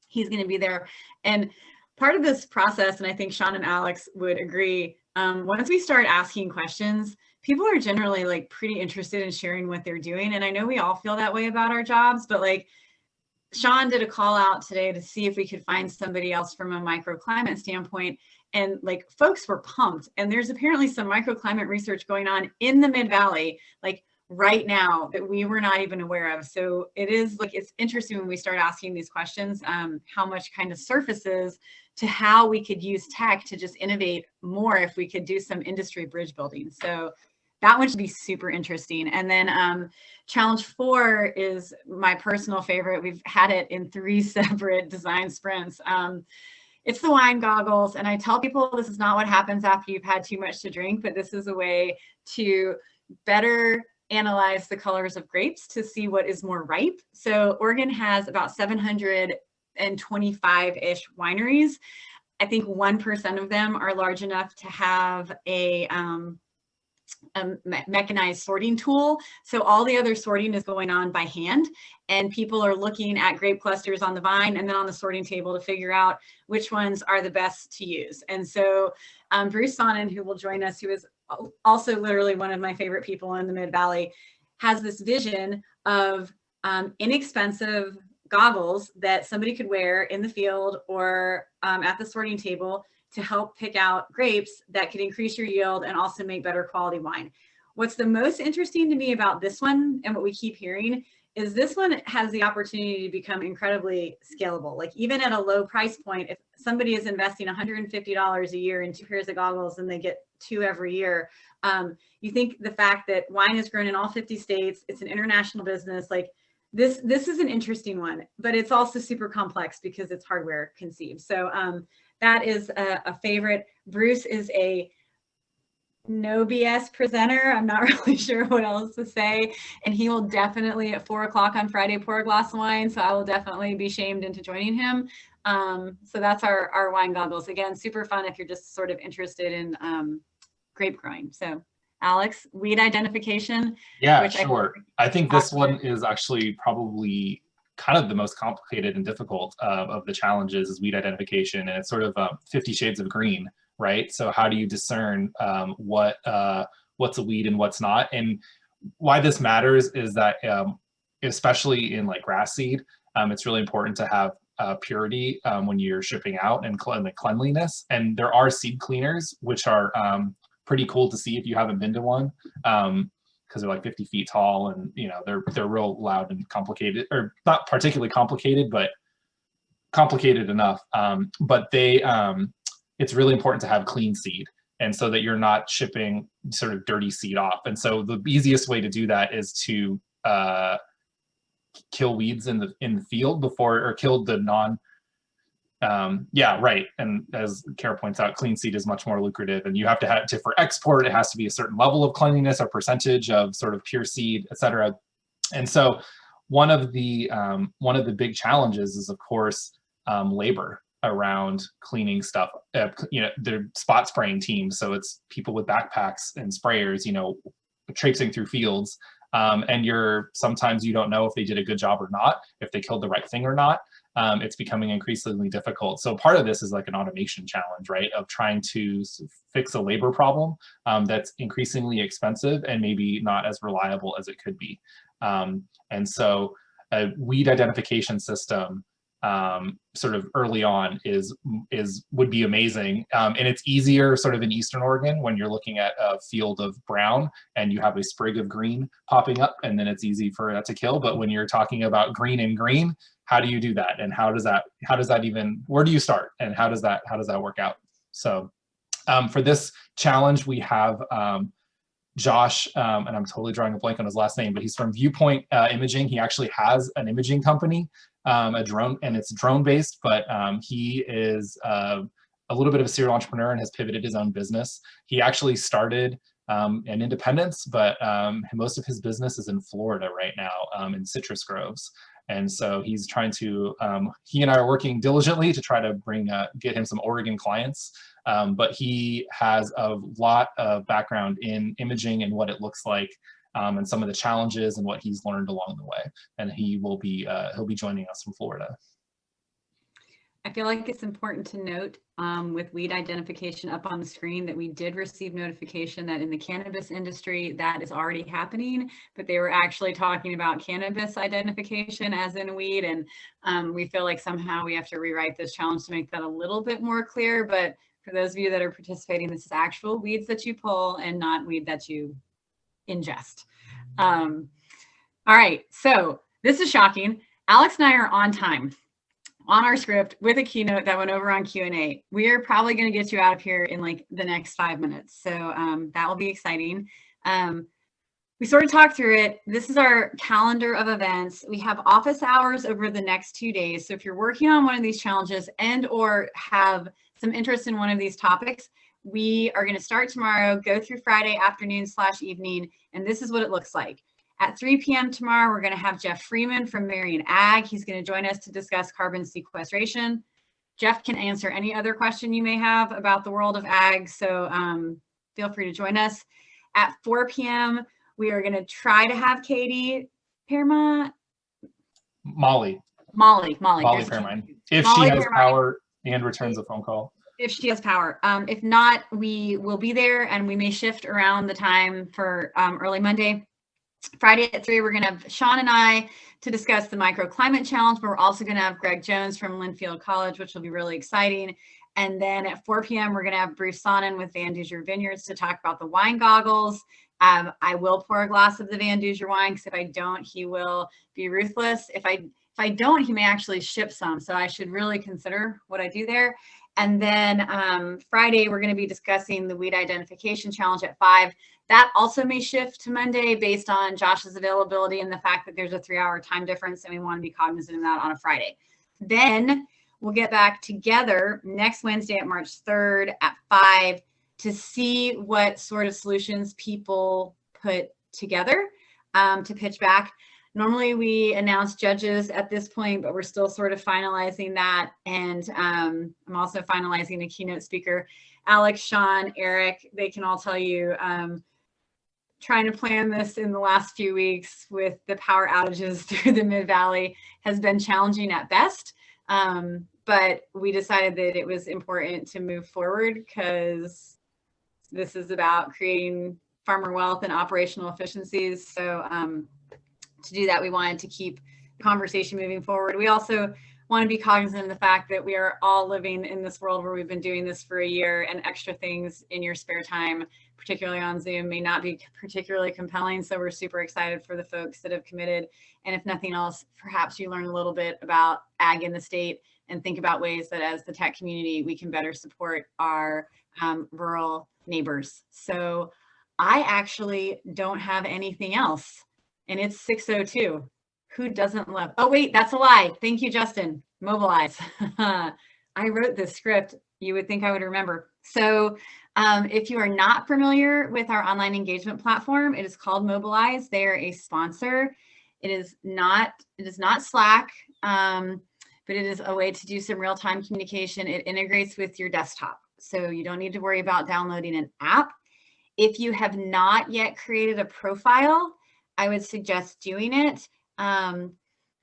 he's going to be there. And part of this process, and I think Sean and Alex would agree, once we start asking questions, people are generally like pretty interested in sharing what they're doing. And I know we all feel that way about our jobs, but like Sean did a call out today to see if we could find somebody else from a microclimate standpoint. And like folks were pumped. And there's apparently some microclimate research going on in the Mid-Valley, like right now, that we were not even aware of. So it is like, it's interesting when we start asking these questions, how much kind of surfaces to how we could use tech to just innovate more if we could do some industry bridge building. So that one should be super interesting. And then challenge 4 is my personal favorite. We've had it in 3 separate design sprints. It's the wine goggles. And I tell people this is not what happens after you've had too much to drink, but this is a way to better analyze the colors of grapes to see what is more ripe. So Oregon has about 725-ish wineries. I think 1% of them are large enough to have a mechanized sorting tool. So all the other sorting is going on by hand, and people are looking at grape clusters on the vine and then on the sorting table to figure out which ones are the best to use. And so Bruce Sonnen, who will join us, who is also literally one of my favorite people in the Mid-Valley, has this vision of inexpensive goggles that somebody could wear in the field or at the sorting table to help pick out grapes that could increase your yield and also make better quality wine. What's the most interesting to me about this one, and what we keep hearing, is this one has the opportunity to become incredibly scalable. Like even at a low price point, if somebody is investing $150 a year in 2 pairs of goggles and they get 2 every year, you think the fact that wine is grown in all 50 states, it's an international business, like this is an interesting one, but it's also super complex because it's hardware conceived. So that is a favorite. Bruce is a no BS presenter. I'm not really sure what else to say. And he will definitely at 4 o'clock on Friday pour a glass of wine. So I will definitely be shamed into joining him. So that's our wine goggles. Again, super fun if you're just sort of interested in grape growing. So Alex, weed identification. Yeah, sure. I think this one is actually probably kind of the most complicated and difficult of the challenges is weed identification. And it's sort of 50 shades of green, right? So how do you discern what's a weed and what's not? And why this matters is that especially in like grass seed, it's really important to have purity when you're shipping out and the cleanliness. And there are seed cleaners, which are pretty cool to see if you haven't been to one. Because they're like 50 feet tall, and you know they're real loud and complicated, or not particularly complicated, but complicated enough. But they it's really important to have clean seed, and so that you're not shipping sort of dirty seed off. And so the easiest way to do that is to kill weeds in the field before, or kill the non. Yeah, right. And as Kara points out, clean seed is much more lucrative, and you have to have for export, it has to be a certain level of cleanliness or percentage of sort of pure seed, etc. And so one of the big challenges is, of course, labor around cleaning stuff. You know, they're spot spraying teams, so it's people with backpacks and sprayers, you know, traipsing through fields, and sometimes you don't know if they did a good job or not, if they killed the right thing or not. It's becoming increasingly difficult. So part of this is like an automation challenge, right? Of trying to fix a labor problem that's increasingly expensive and maybe not as reliable as it could be. And so a weed identification system sort of early on would be amazing. And it's easier sort of in Eastern Oregon when you're looking at a field of brown and you have a sprig of green popping up, and then it's easy for that to kill. But when you're talking about green and green, how do you do that? And how does that even, where do you start? And how does that work out? So for this challenge, we have Josh, and I'm totally drawing a blank on his last name, but he's from Viewpoint Imaging. He actually has an imaging company, a drone, and it's drone based, but he is a little bit of a serial entrepreneur and has pivoted his own business. He actually started in Independence, but most of his business is in Florida right now, in citrus groves. And so he's trying to, he and I are working diligently to try to get him some Oregon clients. But he has a lot of background in imaging and what it looks like, and some of the challenges and what he's learned along the way. And he'll be joining us from Florida. I feel like it's important to note with weed identification up on the screen that we did receive notification that in the cannabis industry that is already happening, but they were actually talking about cannabis identification as in weed. And we feel like somehow we have to rewrite this challenge to make that a little bit more clear. But for those of you that are participating, this is actual weeds that you pull and not weed that you ingest. All right, so this is shocking. Alex and I are on time, on our script with a keynote that went over on Q&A. We are probably going to get you out of here in like the next 5 minutes. So that will be exciting. We sort of talked through it. This is our calendar of events. We have office hours over the next 2 days. So if you're working on one of these challenges and or have some interest in one of these topics, we are going to start tomorrow, go through Friday afternoon/evening, and this is what it looks like. At 3 p.m. tomorrow, we're going to have Jeff Freeman from Marion Ag. He's going to join us to discuss carbon sequestration. Jeff can answer any other question you may have about the world of ag, so feel free to join us. At 4 p.m., we are going to try to have Katie Pearmine. Molly Pearmine. If she has power and returns a phone call. If she has power. If not, we will be there, and we may shift around the time for early Monday. Friday at 3, we're going to have Sean and I to discuss the microclimate challenge, but we're also going to have Greg Jones from Linfield College, which will be really exciting. And then at 4 p.m., we're going to have Bruce Sonnen with Van Duzer Vineyards to talk about the wine goggles. I will pour a glass of the Van Duzer wine, because if I don't, he will be ruthless. If I don't, he may actually ship some. So I should really consider what I do there. And then Friday, we're going to be discussing the weed identification challenge at 5. That also may shift to Monday based on Josh's availability and the fact that there's a 3-hour time difference, and we want to be cognizant of that on a Friday. Then we'll get back together next Wednesday at March 3rd at 5 to see what sort of solutions people put together to pitch back. Normally we announce judges at this point, but we're still sort of finalizing that. And I'm also finalizing a keynote speaker. Alex, Sean, Eric, they can all tell you, trying to plan this in the last few weeks with the power outages through the Mid-Valley has been challenging at best. But we decided that it was important to move forward, because this is about creating farmer wealth and operational efficiencies. So to do that, we wanted to keep the conversation moving forward. We also want to be cognizant of the fact that we are all living in this world where we've been doing this for a year, and extra things in your spare time, particularly on Zoom, may not be particularly compelling. So we're super excited for the folks that have committed. And if nothing else, perhaps you learn a little bit about ag in the state and think about ways that as the tech community, we can better support our rural neighbors. So I actually don't have anything else. And it's 6:02. Who doesn't love? Oh, wait, that's a lie. Thank you, Justin. Mobilize. I wrote this script. You would think I would remember. So if you are not familiar with our online engagement platform, it is called Mobilize. They are a sponsor. It is not Slack, but it is a way to do some real-time communication. It integrates with your desktop, so you don't need to worry about downloading an app. If you have not yet created a profile, I would suggest doing it.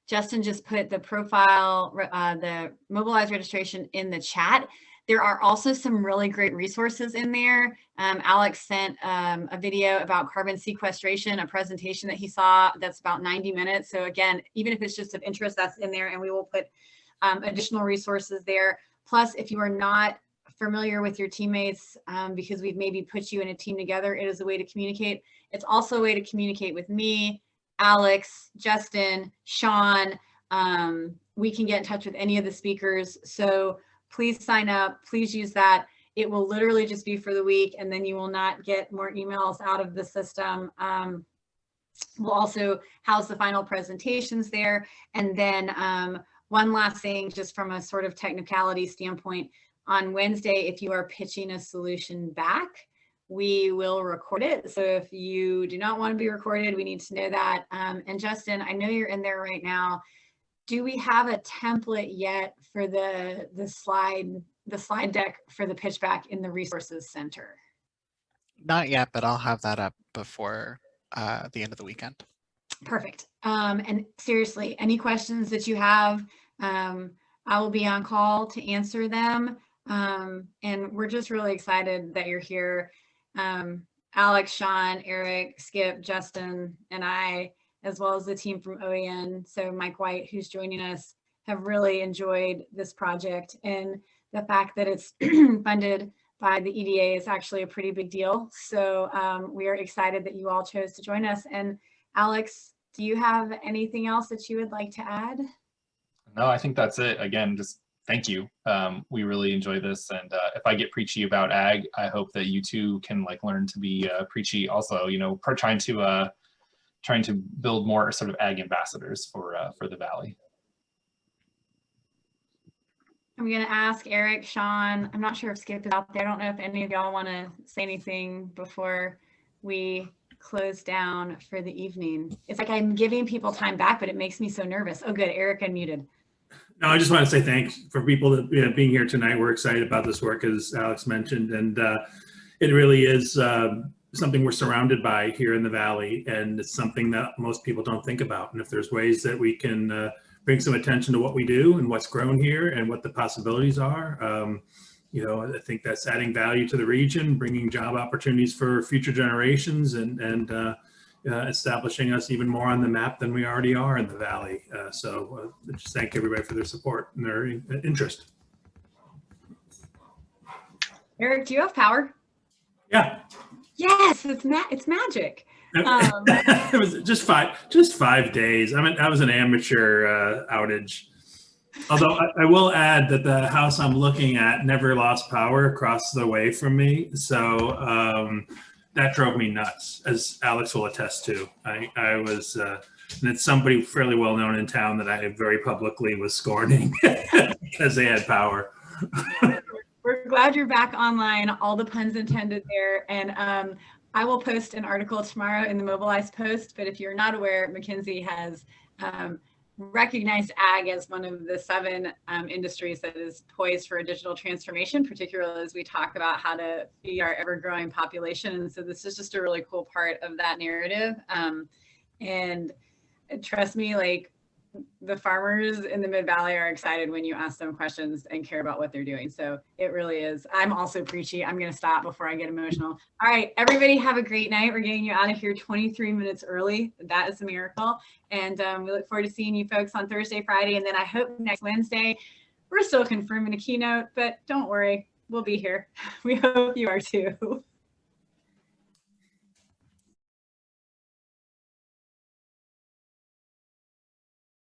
Justin just put the profile, the Mobilize registration in the chat. There are also some really great resources in there. Alex sent a video about carbon sequestration, a presentation that he saw that's about 90 minutes. So again, even if it's just of interest, that's in there, and we will put additional resources there. Plus, if you are not familiar with your teammates, because we've maybe put you in a team together, it is a way to communicate. It's also a way to communicate with me, Alex, Justin, Sean. We can get in touch with any of the speakers. So please sign up, please use that. It will literally just be for the week, and then you will not get more emails out of the system. We'll also house the final presentations there. And then one last thing, just from a sort of technicality standpoint, on Wednesday, if you are pitching a solution back, we will record it. So if you do not want to be recorded, we need to know that. And Justin, I know you're in there right now. Do we have a template yet for the slide deck for the pitch back in the Resources Center? Not yet, but I'll have that up before the end of the weekend. Perfect. And seriously, any questions that you have, I will be on call to answer them. And we're just really excited that you're here. Alex, Sean, Eric, Skip, Justin, and I, as well as the team from OEN, so Mike White, who's joining us, have really enjoyed this project. And the fact that it's funded by the EDA is actually a pretty big deal. So we are excited that you all chose to join us. And Alex, do you have anything else that you would like to add? No, I think that's it. Again, just thank you. We really enjoy this. And if I get preachy about ag, I hope that you too can like learn to be preachy also, you know, trying to build more sort of ag ambassadors for the Valley. I'm going to ask Eric, Sean, I'm not sure if Skip is out there. I don't know if any of y'all want to say anything before we close down for the evening. It's like I'm giving people time back, but it makes me so nervous. Oh, good. Eric unmuted. No, I just want to say thanks for people that being here tonight. We're excited about this work, as Alex mentioned, and it really is something we're surrounded by here in the Valley, and it's something that most people don't think about. And if there's ways that we can bring some attention to what we do and what's grown here and what the possibilities are, you know, I think that's adding value to the region, bringing job opportunities for future generations, and establishing us even more on the map than we already are in the Valley. So just thank everybody for their support and their interest. Eric, do you have power? Yeah. Yes, it's magic. It was just 5 days. I mean, that was an amateur outage. Although I will add that the house I'm looking at never lost power across the way from me. So that drove me nuts, as Alex will attest to. I was, and it's somebody fairly well known in town that I very publicly was scorning because they had power. We're glad you're back online. All the puns intended there. And I will post an article tomorrow in the Mobilize Post, but if you're not aware, McKinsey has recognized ag as one of the 7 industries that is poised for a digital transformation, particularly as we talk about how to feed our ever-growing population. And so this is just a really cool part of that narrative. And trust me, like, the farmers in the Mid-Valley are excited when you ask them questions and care about what they're doing. So it really is. I'm also preachy. I'm going to stop before I get emotional. All right, everybody have a great night. We're getting you out of here 23 minutes early. That is a miracle. And we look forward to seeing you folks on Thursday, Friday. And then I hope next Wednesday, we're still confirming a keynote, but don't worry, we'll be here. We hope you are too.